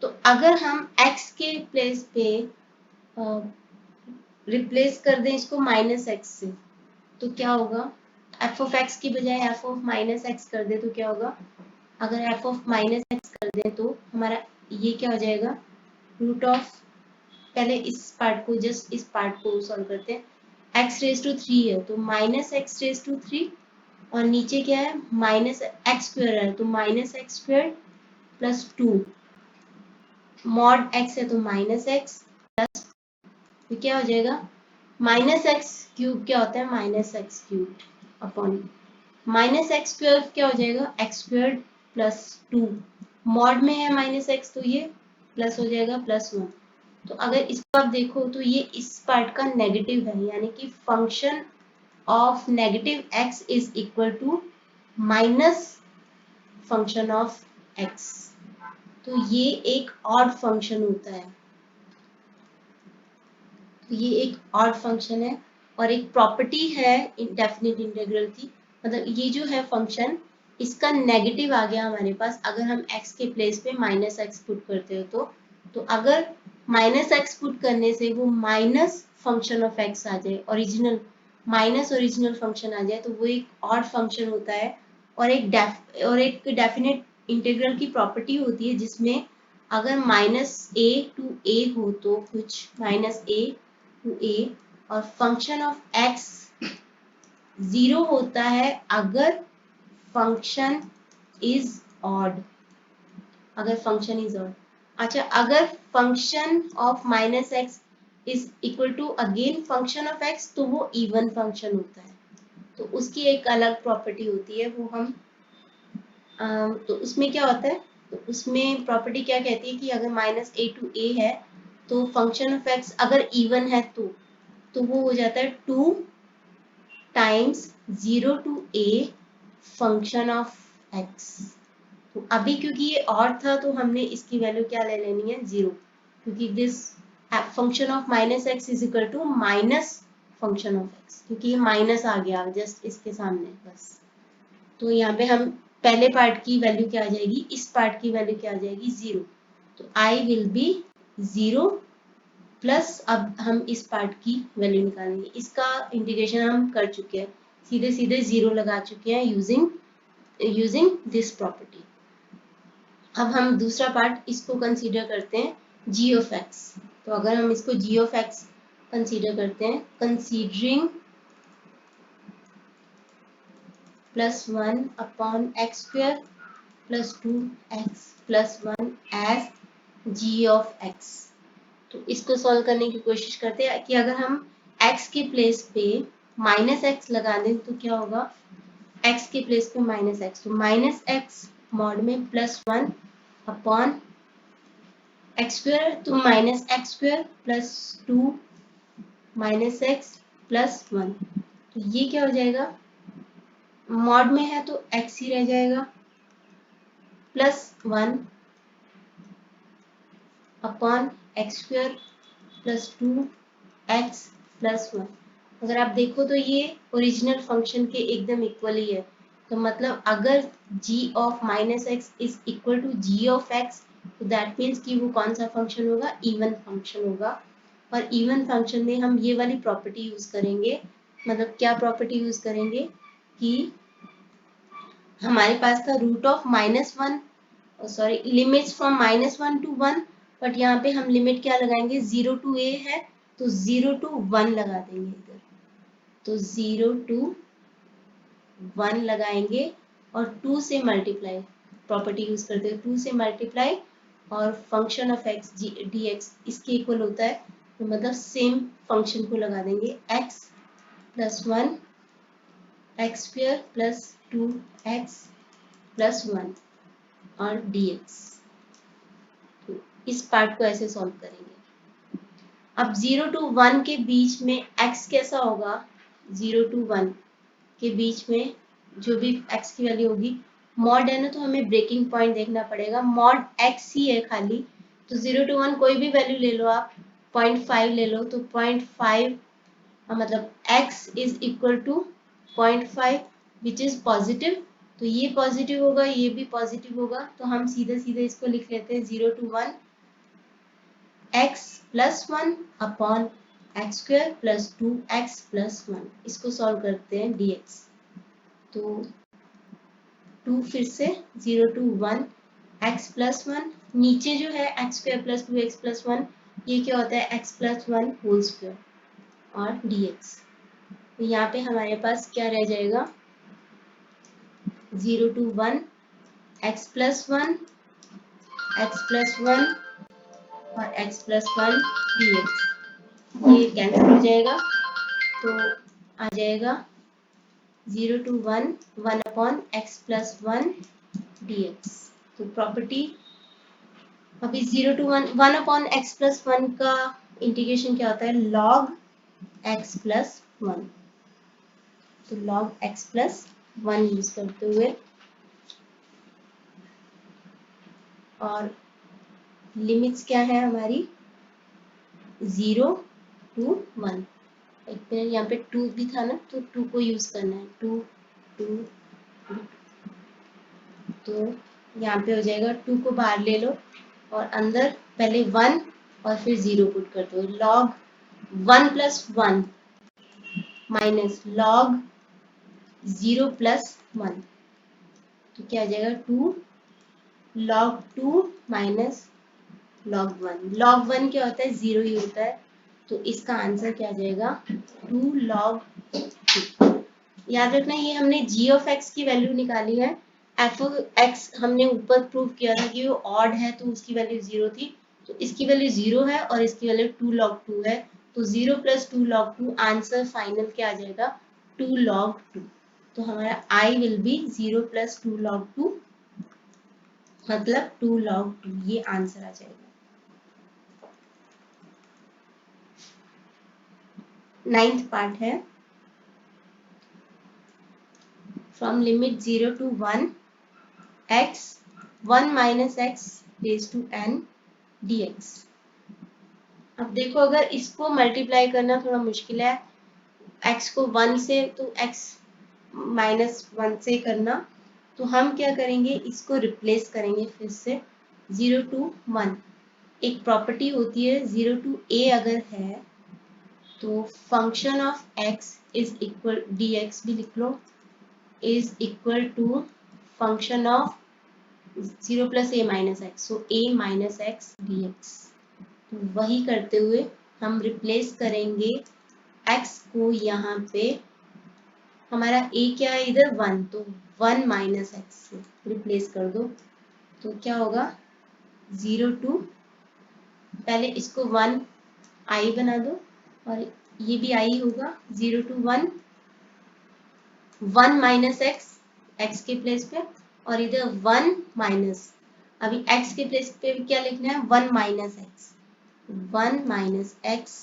तो अगर हम x के प्लेस पे रिप्लेस कर दें इसको -x से, तो क्या होगा, f ऑफ x की बजाय f ऑफ -x कर दे तो क्या होगा, अगर f ऑफ -x कर दें तो हमारा ये क्या हो जाएगा, रूट ऑफ, पहले इस पार्ट को, जस्ट इस पार्ट को सॉल्व करते हैं, x⁻³ है तो -x⁻³ और नीचे क्या है -x² है तो -x² प्लस 2, मॉड x है तो -x प्लस, तो क्या हो जाएगा -x³ क्या होता है -x³ अपॉन -x² क्या हो जाएगा x² प्लस 2, मॉड में है -x तो ये प्लस हो जाएगा +1। तो अगर इसको आप देखो तो ये इस पार्ट का नेगेटिव है, यानी कि function of negative x is equal to minus function of x, तो ये एक ऑड फंक्शन होता है। तो ये एक ऑड फंक्शन है और एक प्रॉपर्टी है डेफिनेट इंटीग्रल की, मतलब ये जो है फंक्शन, इसका नेगेटिव आ गया हमारे पास अगर हम x के प्लेस पे -x पुट करते हो, तो अगर -x पुट करने से वो माइनस फंक्शन ऑफ x आ जाए, ओरिजिनल फंक्शन आ जाए, तो वो एक ऑड फंक्शन होता है। और एक डेफिनेट इंटीग्रल की प्रॉपर्टी होती है जिसमें अगर -a to a हो तो कुछ -a to a और फंक्शन ऑफ x 0 होता है अगर फंक्शन इज ऑड, अच्छा अगर function of -x is equal to again function of x तो वो इवन फंक्शन होता है, तो उसकी एक अलग प्रॉपर्टी होती है, वो हम तो उसमें क्या होता है, तो उसमें प्रॉपर्टी क्या कहती है कि अगर -a to a है तो फंक्शन ऑफ x अगर इवन है तो वो हो जाता है 2 times 0 to a function of x। तो अभी क्योंकि ये और था तो हमने इसकी वैल्यू क्या ले लेनी है 0, क्योंकि this function of minus x is equal to minus function of x, क्योंकि ये माइनस आ गया जस्ट इसके सामने बस। तो यहाँ पे हम पहले पार्ट की वैल्यू क्या आ जाएगी, इस पार्ट की वैल्यू क्या आ जाएगी 0। तो i विल बी 0 प्लस अब हम इस पार्ट की वैल्यू निकालेंगे। इसका इंटीग्रेशन हम कर चुके हैं, सीधे सीधे 0 लगा चुके हैं यूजिंग दिस प्रॉपर्टी। अब हम दूसरा पार्ट इसको कंसीडर करते हैं g ऑफ x। तो अगर हम इसको g ऑफ x कंसीडर करते हैं, considering plus 1 upon x square plus 2x plus 1 as g of x। तो इसको सॉल्व करने की कोशिश करते हैं कि अगर हम x के प्लेस पे माइनस एक्स लगा दें तो क्या होगा, x के प्लेस पे माइनस एक्स, तो माइनस एक्स मॉड में प्लस 1 अपॉन एक्स स्क्वायर, तो minus x square plus 2 minus x plus 1। तो ये क्या हो जाएगा, मॉड में है तो x ही रह जाएगा, plus 1 upon x square plus 2x plus 1। अगर आप देखो तो ये ओरिजिनल फंक्शन के एकदम इक्वल ही है। तो मतलब अगर g of minus x is equal to g of x, तो दैट मीन्स कि वो कौन सा फंक्शन होगा, इवन फंक्शन होगा। और इवन फंक्शन में हम ये वाली प्रॉपर्टी यूज करेंगे, मतलब क्या प्रॉपर्टी यूज करेंगे कि हमारे पास था root of -1, sorry limits from -1 to 1, but यहाँ पे हम लिमिट क्या लगाएंगे, 0 to a है तो 0 to 1 लगा देंगे इधर। तो 0 to 1 लगाएंगे और 2 से मल्टीप्लाई, प्रॉपर्टी यूज करते हैं 2 से मल्टीप्लाई, और फंक्शन ऑफ x dx इसके इक्वल होता है, तो मतलब सेम फंक्शन को लगा देंगे x plus 1 x square plus 2x plus 1 और dx। तो इस पार्ट को ऐसे सॉल्व करेंगे। अब 0 to 1 के बीच में x कैसा होगा, 0 to 1 के बीच में जो भी x की वैल्यू होगी, मॉड है ना तो हमें ब्रेकिंग पॉइंट देखना पड़ेगा, मॉड x ही है खाली, तो 0 to 1 कोई भी वैल्यू ले लो आप, 0.5 ले लो, तो 0.5 मतलब x is equal to 0.5 which is positive. तो ये पॉजिटिव होगा, ये भी पॉजिटिव होगा, तो हम सीधे सीधे इसको लिख लेते हैं 0 to 1 x plus 1 upon x square plus 2x plus 1। इसको सॉल्व करते हैं dx। तो 2 फिर से 0 to 1 x प्लस 1, नीचे जो है x square plus 2x plus 1, ये क्या होता है x प्लस 1 होल स्क्वायर और dx। तो यहाँ पे हमारे पास क्या रह जाएगा, 0 to 1 x plus 1 x plus 1 और x प्लस 1 dx, ये कैंसिल हो जाएगा, तो आ जाएगा 0 to 1 1 upon x plus 1 dx। तो प्रॉपर्टी अभी 0 to 1 1 अपॉन x प्लस 1 का इंटीग्रेशन क्या होता है, log x प्लस 1। तो log x प्लस 1 यूज करते हुए, और लिमिट्स क्या है हमारी 0 to 1। एक मिनट, यहाँ पे 2 भी था ना, तो 2 को यूज करना है, 2 2 2। तो यहाँ पे हो जाएगा 2 को बाहर ले लो और अंदर पहले 1 और फिर 0 पुट कर दो, log 1 plus 1 minus log 0 plus 1। तो क्या आ जाएगा 2 log 2 माइनस log 1। log 1 क्या होता है, 0 ही होता है, तो इसका आंसर क्या आ जाएगा 2 log 2। याद रखना ये हमने g ऑफ x की वैल्यू निकाली है, f ऑफ x हमने ऊपर प्रूव किया था कि वो ऑड है तो उसकी वैल्यू 0 थी, तो इसकी वैल्यू 0 है और इसकी वैल्यू 2 log 2 है, तो 0 प्लस 2 log 2 आंसर फाइनल क्या आ जाएगा 2 log 2। तो हमारा i will B 0 plus 2 log 2 मतलब 2 log 2, ये आंसर आ जाएगा। 9th पार्ट है from limit 0 to 1 x 1 minus x raised to n dx। अब देखो अगर इसको मल्टीप्लाई करना थोड़ा मुश्किल है, x को 1 से तो x माइनस 1 से करना, तो हम क्या करेंगे, इसको रिप्लेस करेंगे फिर से 0 to 1। एक प्रॉपर्टी होती है 0 to a अगर है तो function of x is equal dx भी लिख लो is equal to function of 0 plus a minus x, so a minus x dx। तो वही करते हुए हम रिप्लेस करेंगे x को, यहाँ पे हमारा a क्या है इधर 1, तो 1 माइनस एक्स से रिप्लेस कर दो, तो क्या होगा 0 to, पहले इसको 1 i बना दो और ये भी i होगा, 0 to 1 1 माइनस एक्स, एक्स के प्लेस पे, और इधर 1 माइनस, अभी x के प्लेस पे क्या लिखना है 1 माइनस एक्स, 1 माइनस एक्स,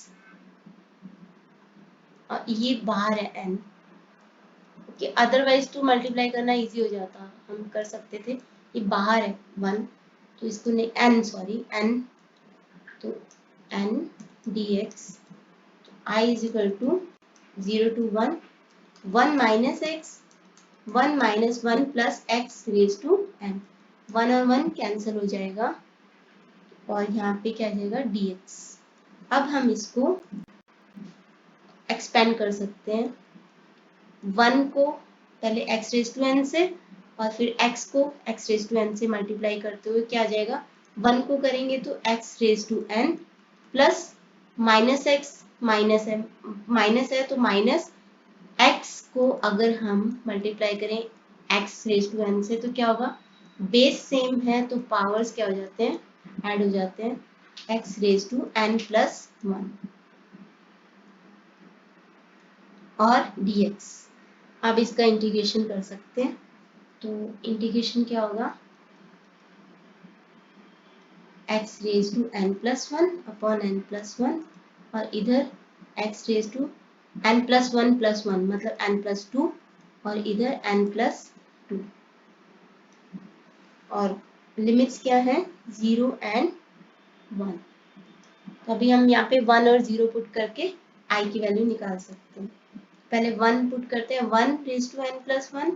और ये बाहर है n। ओके, अदरवाइज तो मल्टीप्लाई करना इजी हो जाता, हम कर सकते थे, ये बाहर है 1, तो इसको नहीं n, सॉरी n, तो n dx i is equal to 0 to 1 1 minus x 1 minus 1 plus x raise to n, 1 और 1 कैंसिल हो जाएगा और यहाँ पे क्या आ जाएगा dx। अब हम इसको एक्सपेंड कर सकते हैं, 1 को पहले x रेज टू n से और फिर x को x रेज टू n से मल्टीप्लाई करते हुए क्या आ जाएगा, 1 को करेंगे तो x raise to n plus minus x, minus है, माइनस है तो माइनस x को अगर हम मल्टीप्लाई करें x रेज टू n से तो क्या होगा, बेस सेम है तो पावर्स क्या हो जाते हैं, ऐड हो जाते हैं, x raise to n plus 1 और dx। अब इसका इंटीग्रेशन कर सकते हैं, तो इंटीग्रेशन क्या होगा, x raise to n plus 1 upon n plus 1, और इधर x raise to n plus 1 plus 1 मतलब n प्लस 2, और इधर n प्लस 2, और लिमिट्स क्या है 0 एंड 1। तो अभी हम यहाँ पे 1 और 0 पुट करके i की वैल्यू निकाल सकते हैं। पहले 1 पुट करते हैं, 1 raise to n plus 1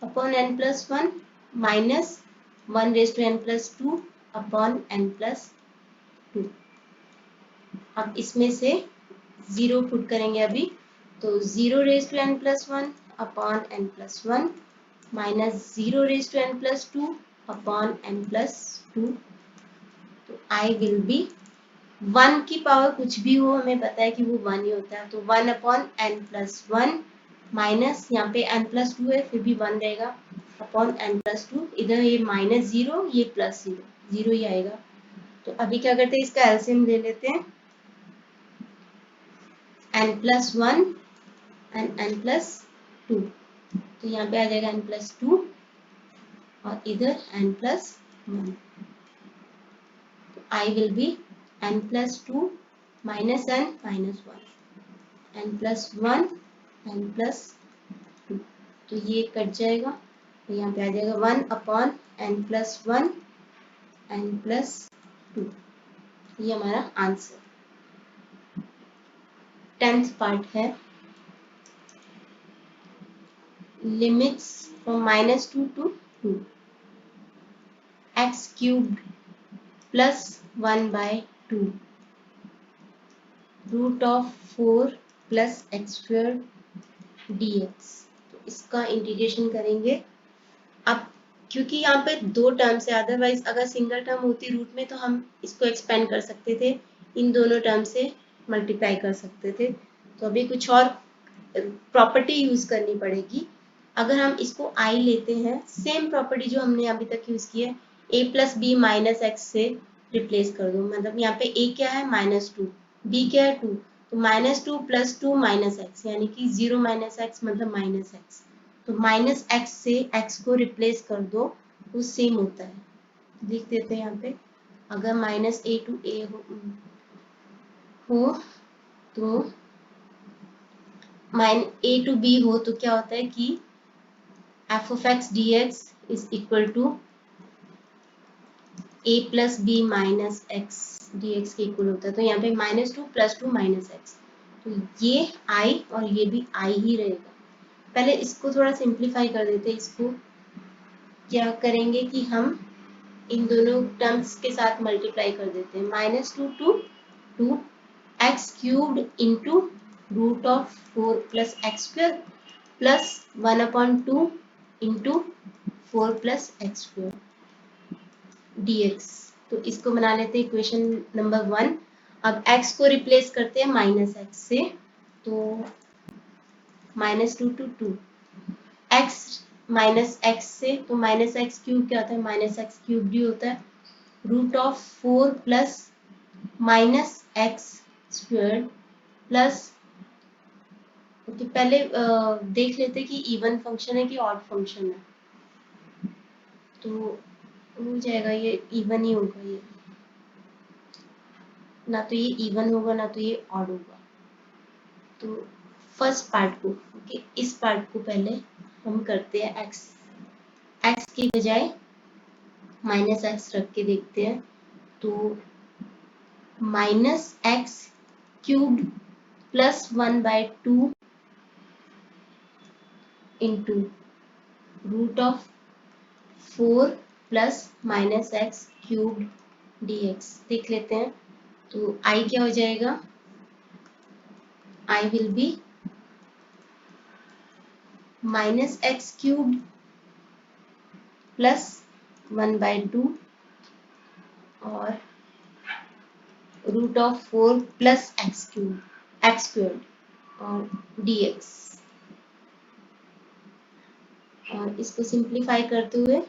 upon n plus 1 minus 1 raise to n plus 2 upon n plus 2। अब इसमें से 0 पुट करेंगे अभी, तो 0 raise to n plus 1 upon n plus 1 minus 0 raise to n plus 2 upon n plus 2। तो i will B 1 की power कुछ भी हो, हमें पता है कि वो 1 ही होता है, तो 1 अपॉन n प्लस 1 माइनस यहाँ पे n प्लस 2 है फिर भी 1 रहेगा अपॉन n प्लस 2, इधर ये माइनस 0 ये प्लस 0, 0 ही आएगा। तो अभी क्या करते हैं, इसका एलसीएम ले लेते हैं, n plus 1 and n plus 2, तो यहाँ पे आ जाएगा n प्लस 2 और इधर n प्लस 1, तो i will B n plus 2 minus n minus 1, n plus 1 n plus 2, तो ये कट जाएगा, तो यहाँ पे आ जाएगा 1 upon n plus 1 n plus 2, ये हमारा आंसर। 10th पार्ट है, limits from -2 to 2 x cubed plus 1 by 2 root of 4 plus x square dx। तो इसका इंटीग्रेशन करेंगे। अब क्योंकि यहाँ पे 2 टर्म्स है, अदरवाइज अगर सिंगल टर्म होती रूट में तो हम इसको एक्सपेंड कर सकते थे, इन दोनों टर्म से मल्टीप्लाई कर सकते थे, तो अभी कुछ और प्रॉपर्टी यूज करनी पड़ेगी। अगर हम इसको i लेते हैं, सेम प्रॉपर्टी जो हमने अभी तक यूज की है, a plus b minus x से रिप्लेस कर दो, मतलब यहाँ पे a क्या है -2, b क्या है 2, तो -2 प्लस 2 माइनस एक्स, यानी कि 0 माइनस एक्स मतलब माइनस एक्स, तो माइनस एक्स से एक्स को रिप्लेस कर दो, वो सेम होता है, लिख देते हैं यहाँ पे। अगर माइनस a टू a हो तो a टू b हो तो क्या होता है कि f of x d x is equal to a plus b minus x d x के इक्वल होता है। तो यहाँ पे -2 + 2 - x, तो ये i और ये भी i ही रहेगा। पहले इसको थोड़ा सिंप्लीफाई कर देते हैं। इसको क्या करेंगे कि हम इन दोनों टर्म्स के साथ मल्टीप्लाई कर देते हैं। -2 to 2 x cubed into √4 + x² plus 1/2 into 4 + x² dx। तो इसको बना लेते हैं इक्वेशन नंबर 1। अब x को रिप्लेस करते हैं -x से, तो -2 to 2 x -x से, तो -x³ क्या होता है, -x³ भी होता है √4 प्लस -x² प्लस, तो पहले देख लेते कि इवन फंक्शन है कि ऑड फंक्शन है। तो हो जाएगा, ये इवन ही होगा, ये ना तो ये इवन होगा ना तो ये ऑड होगा। तो फर्स्ट पार्ट को, ओके, इस पार्ट को पहले हम करते हैं x की बजाय -x रख के देखते हैं। तो -x³ plus 1/2 into √4 plus -x³ dx देख लेते हैं। तो i क्या हो जाएगा, i will B -x³ plus 1/2 और √4 प्लस x² और dx। और इसको सिंप्लीफाई करते हुए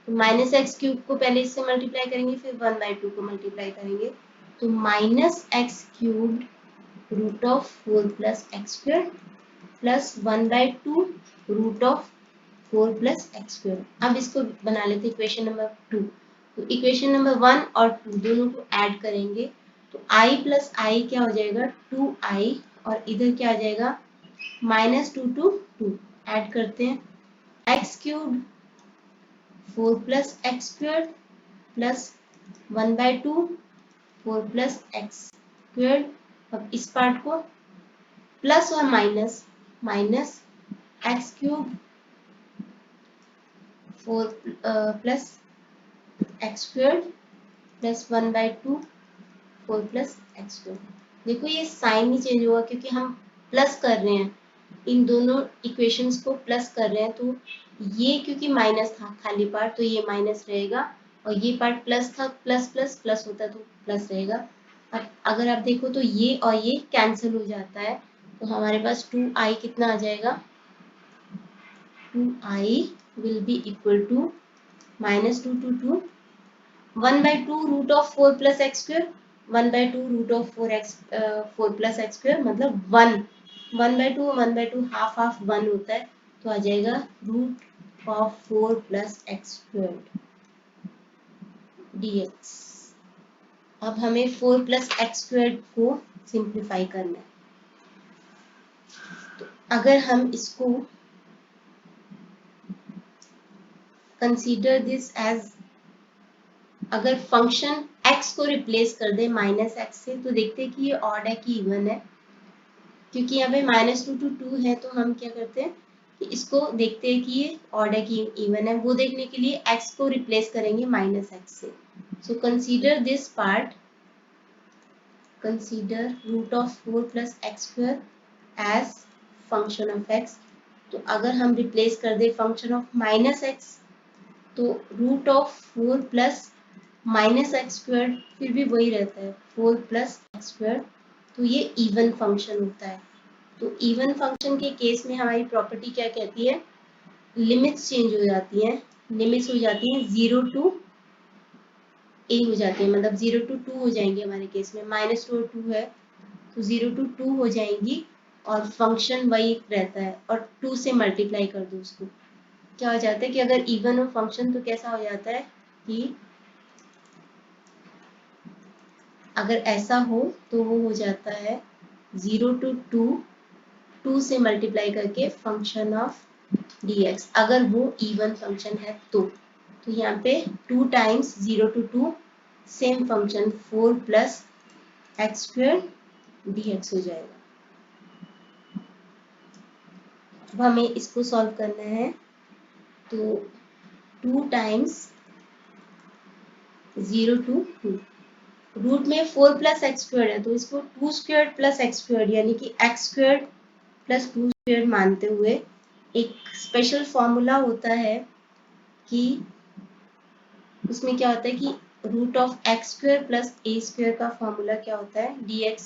-x³ को पहले इससे मल्टीप्लाई करेंगे, फिर 1/2 को मल्टीप्लाई करेंगे। तो -x³ √4 plus x² plus 1/2 √4 plus x²। अब इसको बना लेते इक्वेशन नंबर 2। तो इक्वेशन नंबर 1 और 2 दोनों को ऐड करेंगे, तो i प्लस i क्या हो जाएगा, 2i, और इधर क्या आ जाएगा, -2 to 2 ऐड करते हैं, x³ 4 plus x² plus 1/2 4 plus x²। अब इस पार्ट को प्लस और minus -x³ 4 plus x² plus 1/2 4 plus x²। देखो ये साइन ही चेंज हुआ क्योंकि हम प्लस कर रहे हैं, इन दोनों इक्वेशंस को प्लस कर रहे हैं। तो ये क्योंकि माइनस था खाली पार्ट, तो ये माइनस रहेगा, और ये पार्ट प्लस था, प्लस प्लस प्लस होता तो प्लस रहेगा। अब अगर आप देखो तो ये और ये कैंसिल हो जाता है, तो हमारे पास 2i कितना आ जाएगा, 2i will be equal to -2 to 2 1/2 √4 plus x², 1/2 √4 plus x² मतलब 1/2 1/2 हाफ हाफ 1 होता है, तो आ जाएगा √4 प्लस x² dx। अब हमें 4 प्लस x² को सिंप्लीफाई करना है। तो अगर हम इसको कंसीडर दिस एज, अगर फंक्शन x को रिप्लेस कर दे -x से, तो देखते हैं कि ये ऑड है कि इवन है। क्योंकि यहाँ पे -2 to 2 है, तो हम क्या करते हैं कि इसको देखते हैं कि ये ऑड है कि इवन है। वो देखने के लिए x को रिप्लेस करेंगे -x से। So consider this part, consider √4 plus x² as function of x। तो अगर हम रिप्लेस कर दे फंक्शन ऑफ -x, तो √4 प्लस -x² फिर भी वही रहता है, 4 प्लस x²। तो ये इवन फंक्शन होता है। तो इवन फंक्शन के केस में हमारी प्रॉपर्टी क्या कहती है, लिमिट्स चेंज हो जाती हैं, लिमिट्स हो जाती हैं 0 to a हो जाती है, मतलब 0 to 2 हो जाएंगे हमारे केस में। -2 और 2 है, तो 0 to 2 हो जाएंगी, और फंक्शन वही रहता है, और 2 से मल्टीप्लाई कर दो उसको। क्या हो जाता है कि अगर इवन हो फंक्शन तो कैसा हो जाता है कि अगर ऐसा हो तो वो हो जाता है 0 to 2 2 से मल्टीप्लाई करके फंक्शन ऑफ dx, अगर वो इवन फंक्शन है तो यहाँ पे 2 times 0 to 2 same function 4 plus x square dx हो जाएगा। अब हमें इसको सॉल्व करना है, तो 2 टाइम्स 0 to 2, रूट में 4 प्लस एक्स स्क्वायर है तो इसको 2 स्क्वायर प्लस एक्स स्क्वायर यानी कि एक्स स्क्वायर प्लस 2 स्क्वायर मानते हुए एक स्पेशल फॉर्मूला होता है कि उसमें क्या होता है कि root of x square plus a square का फॉर्मूला क्या होता है, dx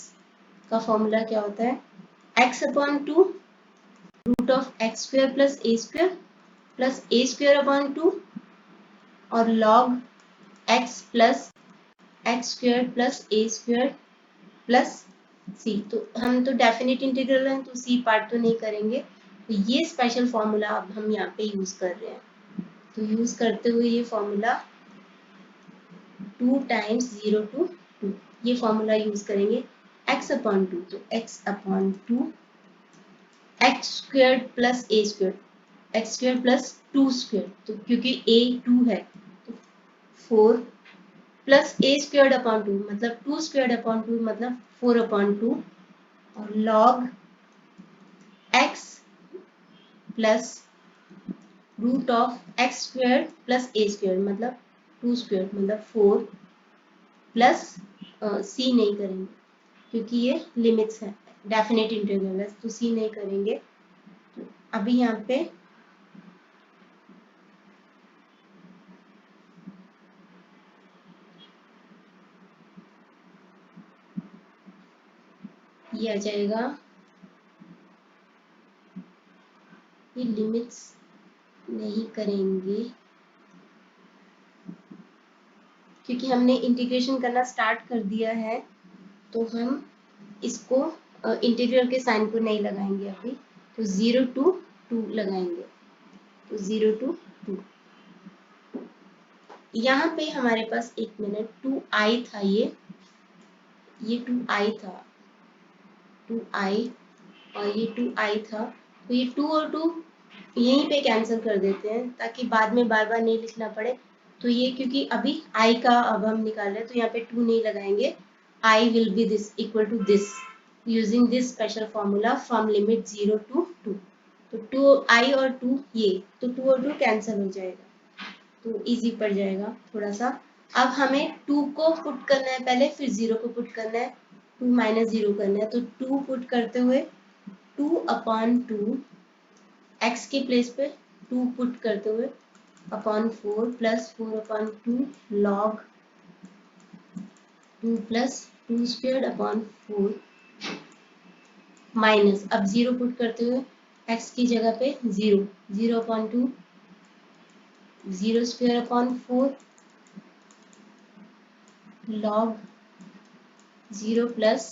का फॉर्मूला क्या होता है, x upon 2 root of x square plus a square upon 2 और log x plus x square plus a square plus c. तो हम तो डेफिनेट इंटीग्रल हैं तो सी पार्ट तो नहीं करेंगे, तो ये स्पेशल फॉर्मूला अब हम यहाँ पे यूज कर रहे हैं। तो यूज करते हुए ये फॉर्मूला 2 टाइम्स 0 to 2 ये फॉर्मूला यूज करेंगे, x अपॉन 2 तो x upon 2 x square plus a square, x square plus 2 square, तो क्योंकि a 2 है तो 4 प्लस ए स्क्वायर अपॉन 2 मतलब 2 स्क्वायर अपॉन 2 मतलब 4 अपॉन 2 और log x plus root of x square plus a square मतलब 2 square मतलब 4 प्लस सी नहीं करेंगे क्योंकि ये लिमिट्स है, डेफिनेट इंटीग्रल है तो सी नहीं करेंगे। तो अभी यहाँ पे ये आ जाएगा, ये लिमिट्स नहीं करेंगे क्योंकि हमने इंटीग्रेशन करना स्टार्ट कर दिया है, तो हम इसको इंटीग्रल के साइन को नहीं लगाएंगे अभी, तो 0 to 2 लगाएंगे, तो 0 to 2। यहाँ पे हमारे पास 1 मिनट 2i था, ये 2i था, 2i और ये 2i था, तो ये 2 और 2 यहीं पे कैंसिल कर देते हैं ताकि बाद में बार बार नहीं लिखना पड़े। तो ये क्योंकि अभी i का अब हम निकाल रहे हैं तो यहाँ पे 2 नहीं लगाएंगे, i will be this equal to this using this special formula from limit 0 to 2। तो 2i और 2 ये तो 2 और 2 कैंसिल हो जाएगा, तो इजी पड़ जाएगा थोड़ा सा। अब हमें 2 को पुट करना है पहले, फिर 0 को पुट करना है, 2 माइनस 0 करना है, तो 2 पुट करते हुए 2 अपॉन 2 x के प्लेस पे 2 पुट करते हुए upon 4 plus 4 upon 2 log 2 plus 2 square upon 4 minus, अब 0 पुट करते हुए x की जगह पे 0, 0 upon 2 0 square upon 4 log 0 plus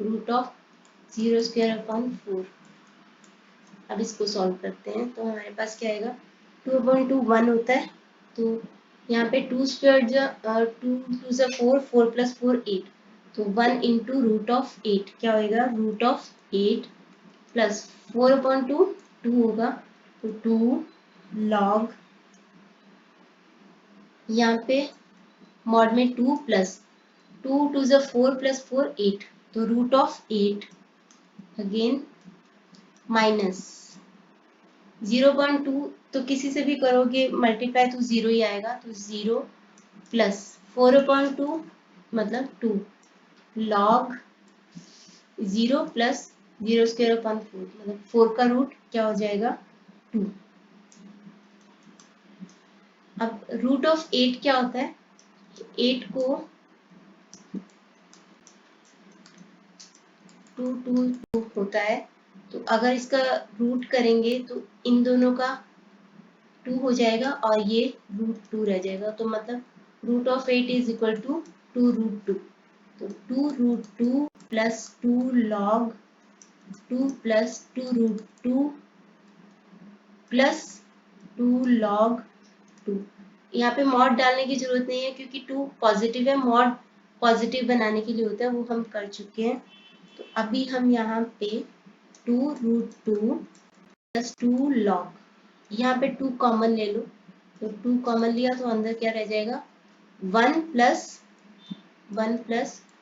root of 0 square upon 4। अब इसको सॉल्व करते हैं तो हमारे पास क्या आएगा, 2 अपॉन 2 1 होता है, तो यहाँ पे 2 स्क्वायर जो 2 2 से 4, 4 प्लस 4 8, तो 1 इंटू रूट ऑफ 8 क्या होएगा, रूट ऑफ 8 प्लस 4 अपॉन 2 2 होगा, तो 2 लॉग यहाँ पे मॉड में 2 प्लस 2 2 से 4 प्लस 4 8, तो रूट ऑफ 8 अगेन माइनस 0.2, तो किसी से भी करोगे मल्टीप्लाई तो 0 ही आएगा, तो 0 प्लस 4/2 मतलब 2 log 0 प्लस 0 स्क्वायर अपॉन 4 मतलब 4 का रूट क्या हो जाएगा 2। अब रूट ऑफ 8 क्या होता है, 8 को 2 2 2 होता है, तो अगर इसका रूट करेंगे तो इन दोनों का 2 हो जाएगा और ये रूट 2 रह जाएगा, तो मतलब root of 8 is equal to 2 root 2, तो 2 root 2 plus 2 log 2 plus 2 root 2 plus 2 log 2। यहाँ पे मॉड डालने की जरूरत नहीं है क्योंकि 2 पॉजिटिव है, मॉड पॉजिटिव बनाने के लिए होता है, वो हम कर चुके हैं। तो अभी हम यहाँ पे 2√2 प्लस 2 लॉग, यहाँ पे 2 कॉमन ले लो, तो 2 कॉमन लिया तो अंदर क्या रह जाएगा 1 प्लस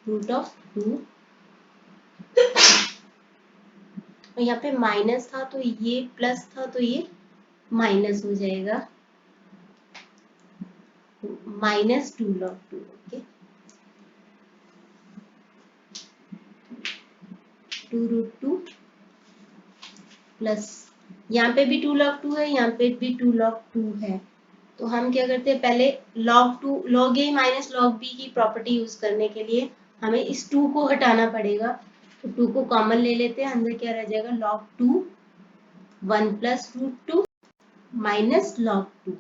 रूट ऑफ 2, और यहाँ पे माइनस था तो ये प्लस था तो ये माइनस हो जाएगा, -2 log 2। ओके, 2√2 प्लस यहाँ पे भी 2 log 2 है, यहाँ पे भी 2 log 2 है, तो हम क्या करते हैं पहले log a minus log b की प्रॉपर्टी यूज करने के लिए हमें इस 2 को हटाना पड़ेगा, तो 2 को कॉमन ले लेते हैं, अंदर क्या रह जाएगा log 2 1 प्लस √2 माइनस log 2,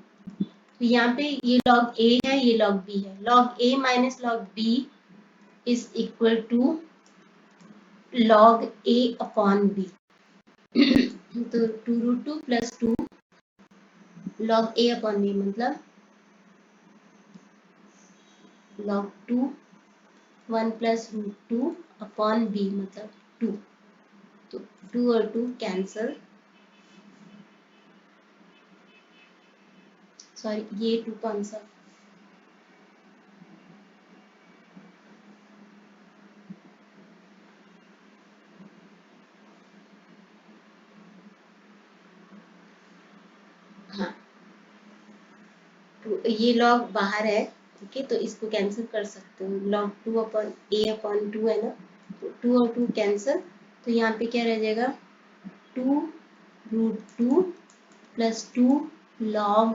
तो यहाँ पे ये log a है, ये log b है, log a minus log b is equal to log a upon b, तो 2√2 plus 2 log a upon b मतलब log 2 1 प्लस √2 अपॉन b मतलब 2, तो 2 और 2 कैंसल, सॉरी ये 2 कौन सा, हाँ तो ये log बाहर है, ओके, तो इसको कैंसिल कर सकते हो, log 2 अपॉन a अपॉन 2 है ना, तो 2 और 2 कैंसिल, तो यहाँ पे क्या रह जाएगा 2√2 plus 2 log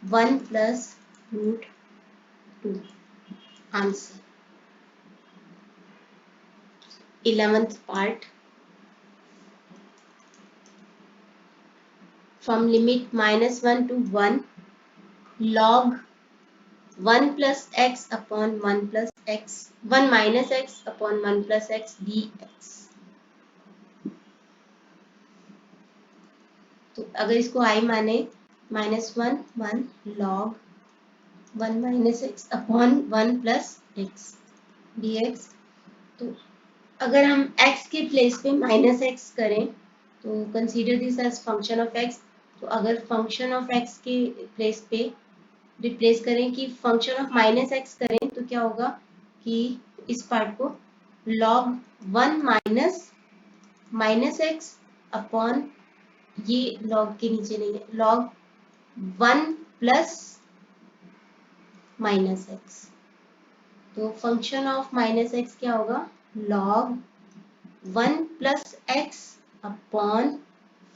1 plus √2, answer 11th part। From limit -1 to 1 log 1 plus x upon 1 plus x 1 minus x upon 1 plus x dx, तो अगर इसको i माने -1 1 log 1 minus x upon 1 plus x dx, तो अगर हम x के प्लेस पे -x करें तो consider this as function of x, तो अगर फंक्शन ऑफ x के प्लेस पे रिप्लेस करें कि फंक्शन ऑफ -x करें तो क्या होगा कि इस पार्ट को log 1 माइनस x अपॉन, ये log के नीचे नहीं है, log 1 प्लस -x, तो फंक्शन ऑफ -x क्या होगा log 1 plus x upon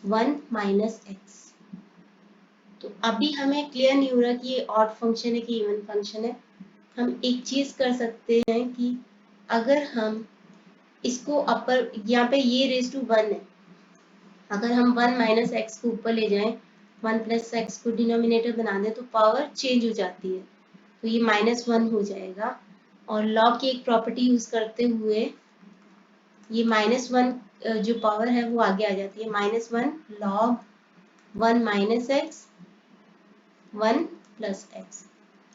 1 minus x, तो अभी हमें क्लियर नहीं हो रहा कि ये ऑड फंक्शन है कि इवन फंक्शन है। हम एक चीज कर सकते हैं कि अगर हम इसको अपर, यहाँ पे ये रेज टू 1 है, अगर हम 1 माइनस एक्स को ऊपर ले जाएं 1 प्लस एक्स को डिनोमिनेटर बना दें तो पावर चेंज हो जाती है, तो ये -1 हो जाएगा, और लॉग की एक प्रॉपर्टी यूज करते हुए ये -1 जो पावर है वो आगे आ जाती है, -1 log 1 minus x 1 plus x,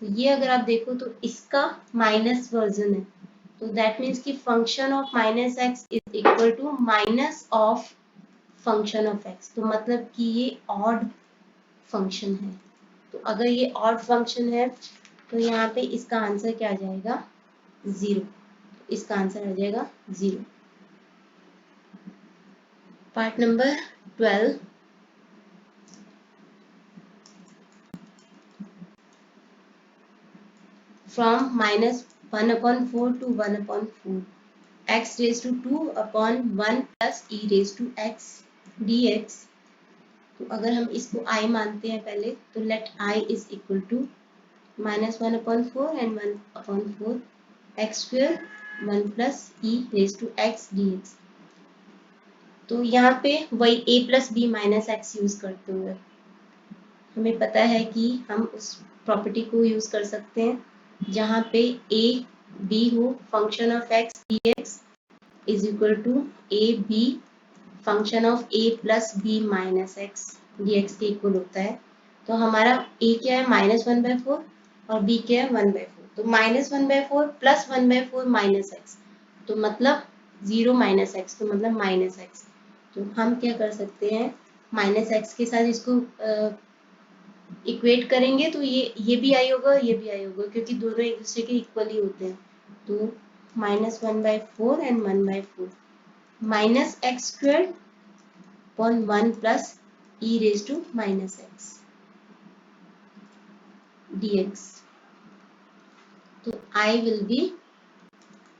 तो ये अगर आप देखो तो इसका माइनस वर्जन है, तो दैट मीन्स कि function of -x is equal to minus of function of x, तो मतलब कि ये ऑड फंक्शन है, तो अगर ये ऑड फंक्शन है तो यहाँ पे इसका आंसर क्या आ जाएगा 0, इसका आंसर आ जाएगा 0। Part number 12, from -1/4 to 1/4 x raised to 2 upon 1 plus e raised to x dx, तो अगर हम इसको i मानते हैं पहले तो let i is equal to -1/4 and 1/4 x square 1 plus e raised to x dx, तो यहाँ पे वही a plus b minus x use करते हुए हमें पता है कि हम उस प्रॉपर्टी को यूज कर सकते हैं जहाँ पे a b हो, function of x dx is equal to a b function of a plus b minus x dx के इक्वल होता है, तो हमारा a क्या है -1/4 और b क्या है 1/4, तो -1/4 प्लस 1/4 माइनस x, तो मतलब 0 माइनस x, तो मतलब -x, तो हम क्या कर सकते हैं, माइनस एक्स के साथ इसको इक्वेट करेंगे तो ये भी आई होगा, ये भी आई होगा, क्योंकि दोनों एक दूसरे के इक्वल ही होते हैं। तो -1/4 and 1/4 minus x square upon 1 plus e raise to minus x dx. तो I will be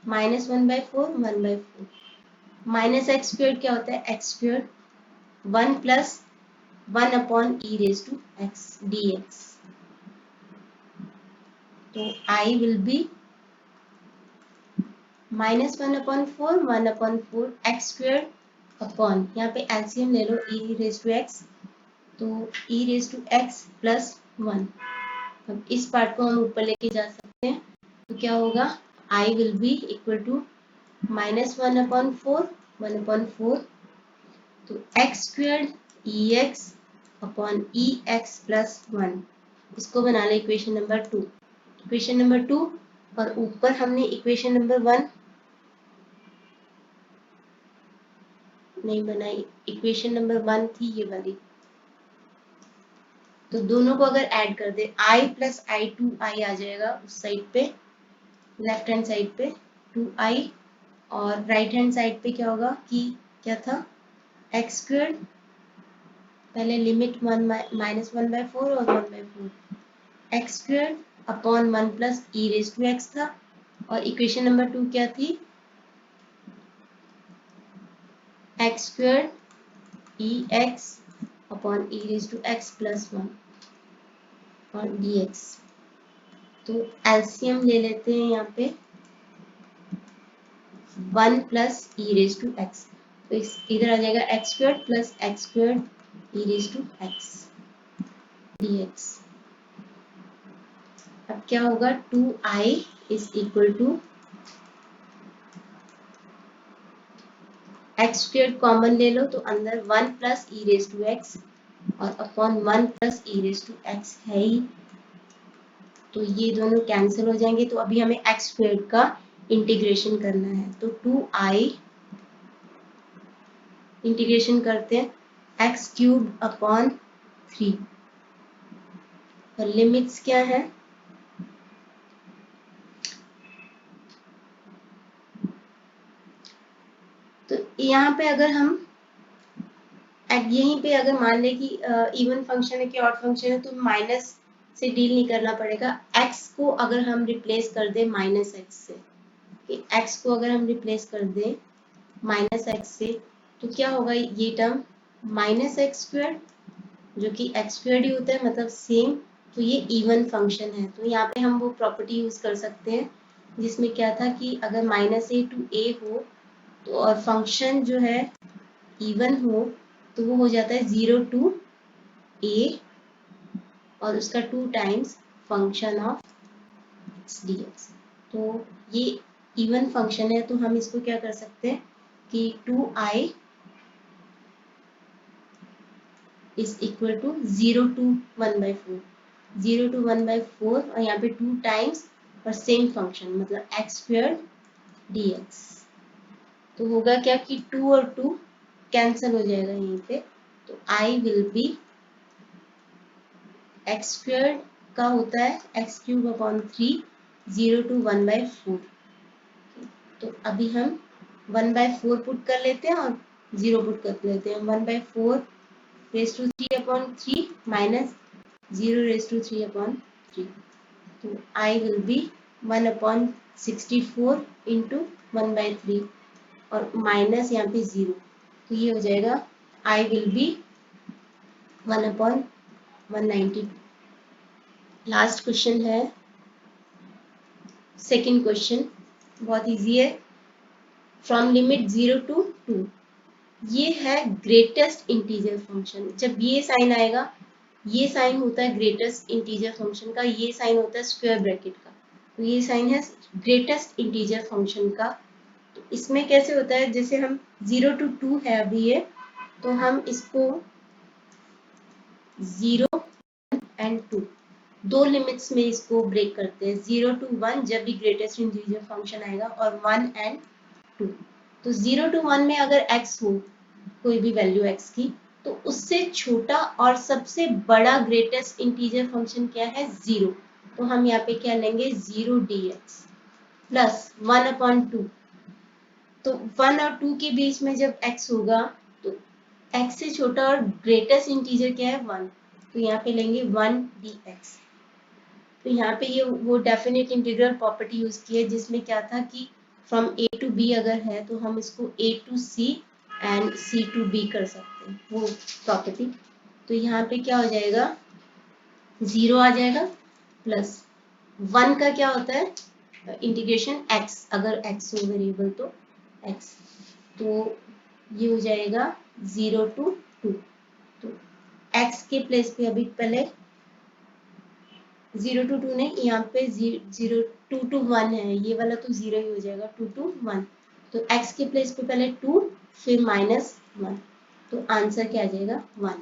-1/4 1/4 minus x square क्या होता है, x square 1 plus 1 upon e raise to x dx. तो I will be -1/4 1/4 x square upon, यहाँ पे LCM ले लो, e raise to x, तो e raise to x plus 1. अब इस पार्ट को हम ऊपर लेके जा सकते हैं, तो क्या होगा, I will be equal to -1/4 1/4 तो x square e x upon ई एक्स प्लस 1. इसको बना ले इक्वेशन नंबर 2. इक्वेशन नंबर 2 और ऊपर हमने इक्वेशन नंबर 1 नहीं बनाई, इक्वेशन नंबर 1 थी ये वाली, तो दोनों को अगर ऐड कर दे i प्लस i आ जाएगा उस साइड पे, लेफ्ट हैंड साइड पे 2i, और राइट हैंड साइड पे क्या होगा कि क्या था, एक्स स्क्वायर, पहले लिमिट -1/4 और 1/4 x square upon 1 plus e raise to x था, और इक्वेशन नंबर 2 क्या थी, x square e x upon e raise to x plus 1 और dx. तो एलसीएम ले लेते हैं यहाँ पे 1 plus e raise to x, तो इधर आ जाएगा x square plus x square e raise to x dx. अब क्या होगा, 2i is equal to x square common ले लो तो अंदर 1 plus e raise to x और upon 1 plus e raise to x है ही, तो ये दोनों कैंसिल हो जाएंगे. तो अभी हमें एक्स स्क्वायर का इंटीग्रेशन करना है, तो 2i इंटीग्रेशन करते हैं एक्स क्यूब अपॉन 3, और लिमिट्स क्या है, तो यहाँ पे अगर हम यहीं पे अगर मान ले कि इवन फंक्शन है कि ऑड फंक्शन है, तो माइनस से डील नहीं करना पड़ेगा. एक्स को अगर हम रिप्लेस कर दे माइनस एक्स से, एक्स को अगर हम रिप्लेस कर दे माइनस एक्स से, तो क्या होगा, ये टर्म माइनस एक्स स्क्वायर जो कि एक्स स्क्वायर ही होता है, मतलब सेम. तो ये इवन फंक्शन है, तो यहाँ पे हम वो प्रॉपर्टी यूज कर सकते हैं जिसमें क्या था कि अगर -a to a हो तो, और फंक्शन जो है इवन हो, तो वो हो जाता है 0 to a और उसका 2 times function of x dx. तो ये इवन फंक्शन है, तो हम इसको क्या कर सकते हैं कि 2i is equal to 0 to 1/4 0 to 1/4 और यहाँ पे 2 टाइम्स और सेम फंक्शन मतलब एक्स स्क्वायर dx. तो होगा क्या कि 2 और 2 कैंसिल हो जाएगा यहीं पे, तो I will B x square का होता है एक्स क्यूब अपॉन 3 0 to 1/4. तो अभी हम 1/4 पुट कर लेते हैं और 0 पुट कर लेते हैं. 1/4 raise to 3 upon 3 minus 0 raise to 3 upon 3. तो I विल बी 1/64 इंटू 1/3 और माइनस यहाँ पे 0, तो ये हो जाएगा I will B 1/192. Last question है, सेकेंड क्वेश्चन, बहुत इजी है. फ्रॉम लिमिट 0 to 2, ये है ग्रेटेस्ट इंटीजर फंक्शन. जब ये साइन आएगा, ये साइन होता है ग्रेटेस्ट इंटीजर फंक्शन का, ये साइन होता है स्क्वायर ब्रैकेट का, तो ये साइन है ग्रेटेस्ट इंटीजर फंक्शन का. तो इसमें कैसे होता है, जैसे हम 0 to 2 है अभी ये, तो हम इसको 0 एंड 2 दो लिमिट्स में इसको ब्रेक करते हैं. 0 to 1 जब भी ग्रेटेस्ट इंटीजर फंक्शन आएगा, और 1 and 2. तो 0 to 1 में अगर x हो कोई भी वैल्यू x की, तो उससे छोटा और सबसे बड़ा ग्रेटेस्ट इंटीजर फंक्शन क्या है, 0। तो हम यहाँ पे क्या लेंगे, 0 dx प्लस 1/2। तो 1 और 2 के बीच में जब x होगा तो x से छोटा और ग्रेटेस्ट इंटीजर क्या है, 1। तो यहाँ पे लेंगे 1 dx। तो यहाँ पे ये वो डेफिनेट इंटीग्रल प्रॉपर्टी यूज की है जिसमें क्या था कि फ्रॉम a टू b अगर है तो हम इसको a to c and c to b कर सकते हैं, वो प्रॉपर्टी। तो यहाँ पे क्या हो जाएगा, 0 आ जाएगा प्लस 1 का क्या होता है, इंटीग्रेशन x, अगर x हो वेरिएबल तो x, तो ये हो जाएगा 0 to 2। तो x के प्लेस पे अभी पहले 0 to 2 नहीं, यहाँ पे 0 2 to 1 है, ये वाला तो 0 ही हो जाएगा, 2 to 1। तो x के प्लेस पे पहले 2 फिर -1, तो आंसर क्या आ जाएगा 1।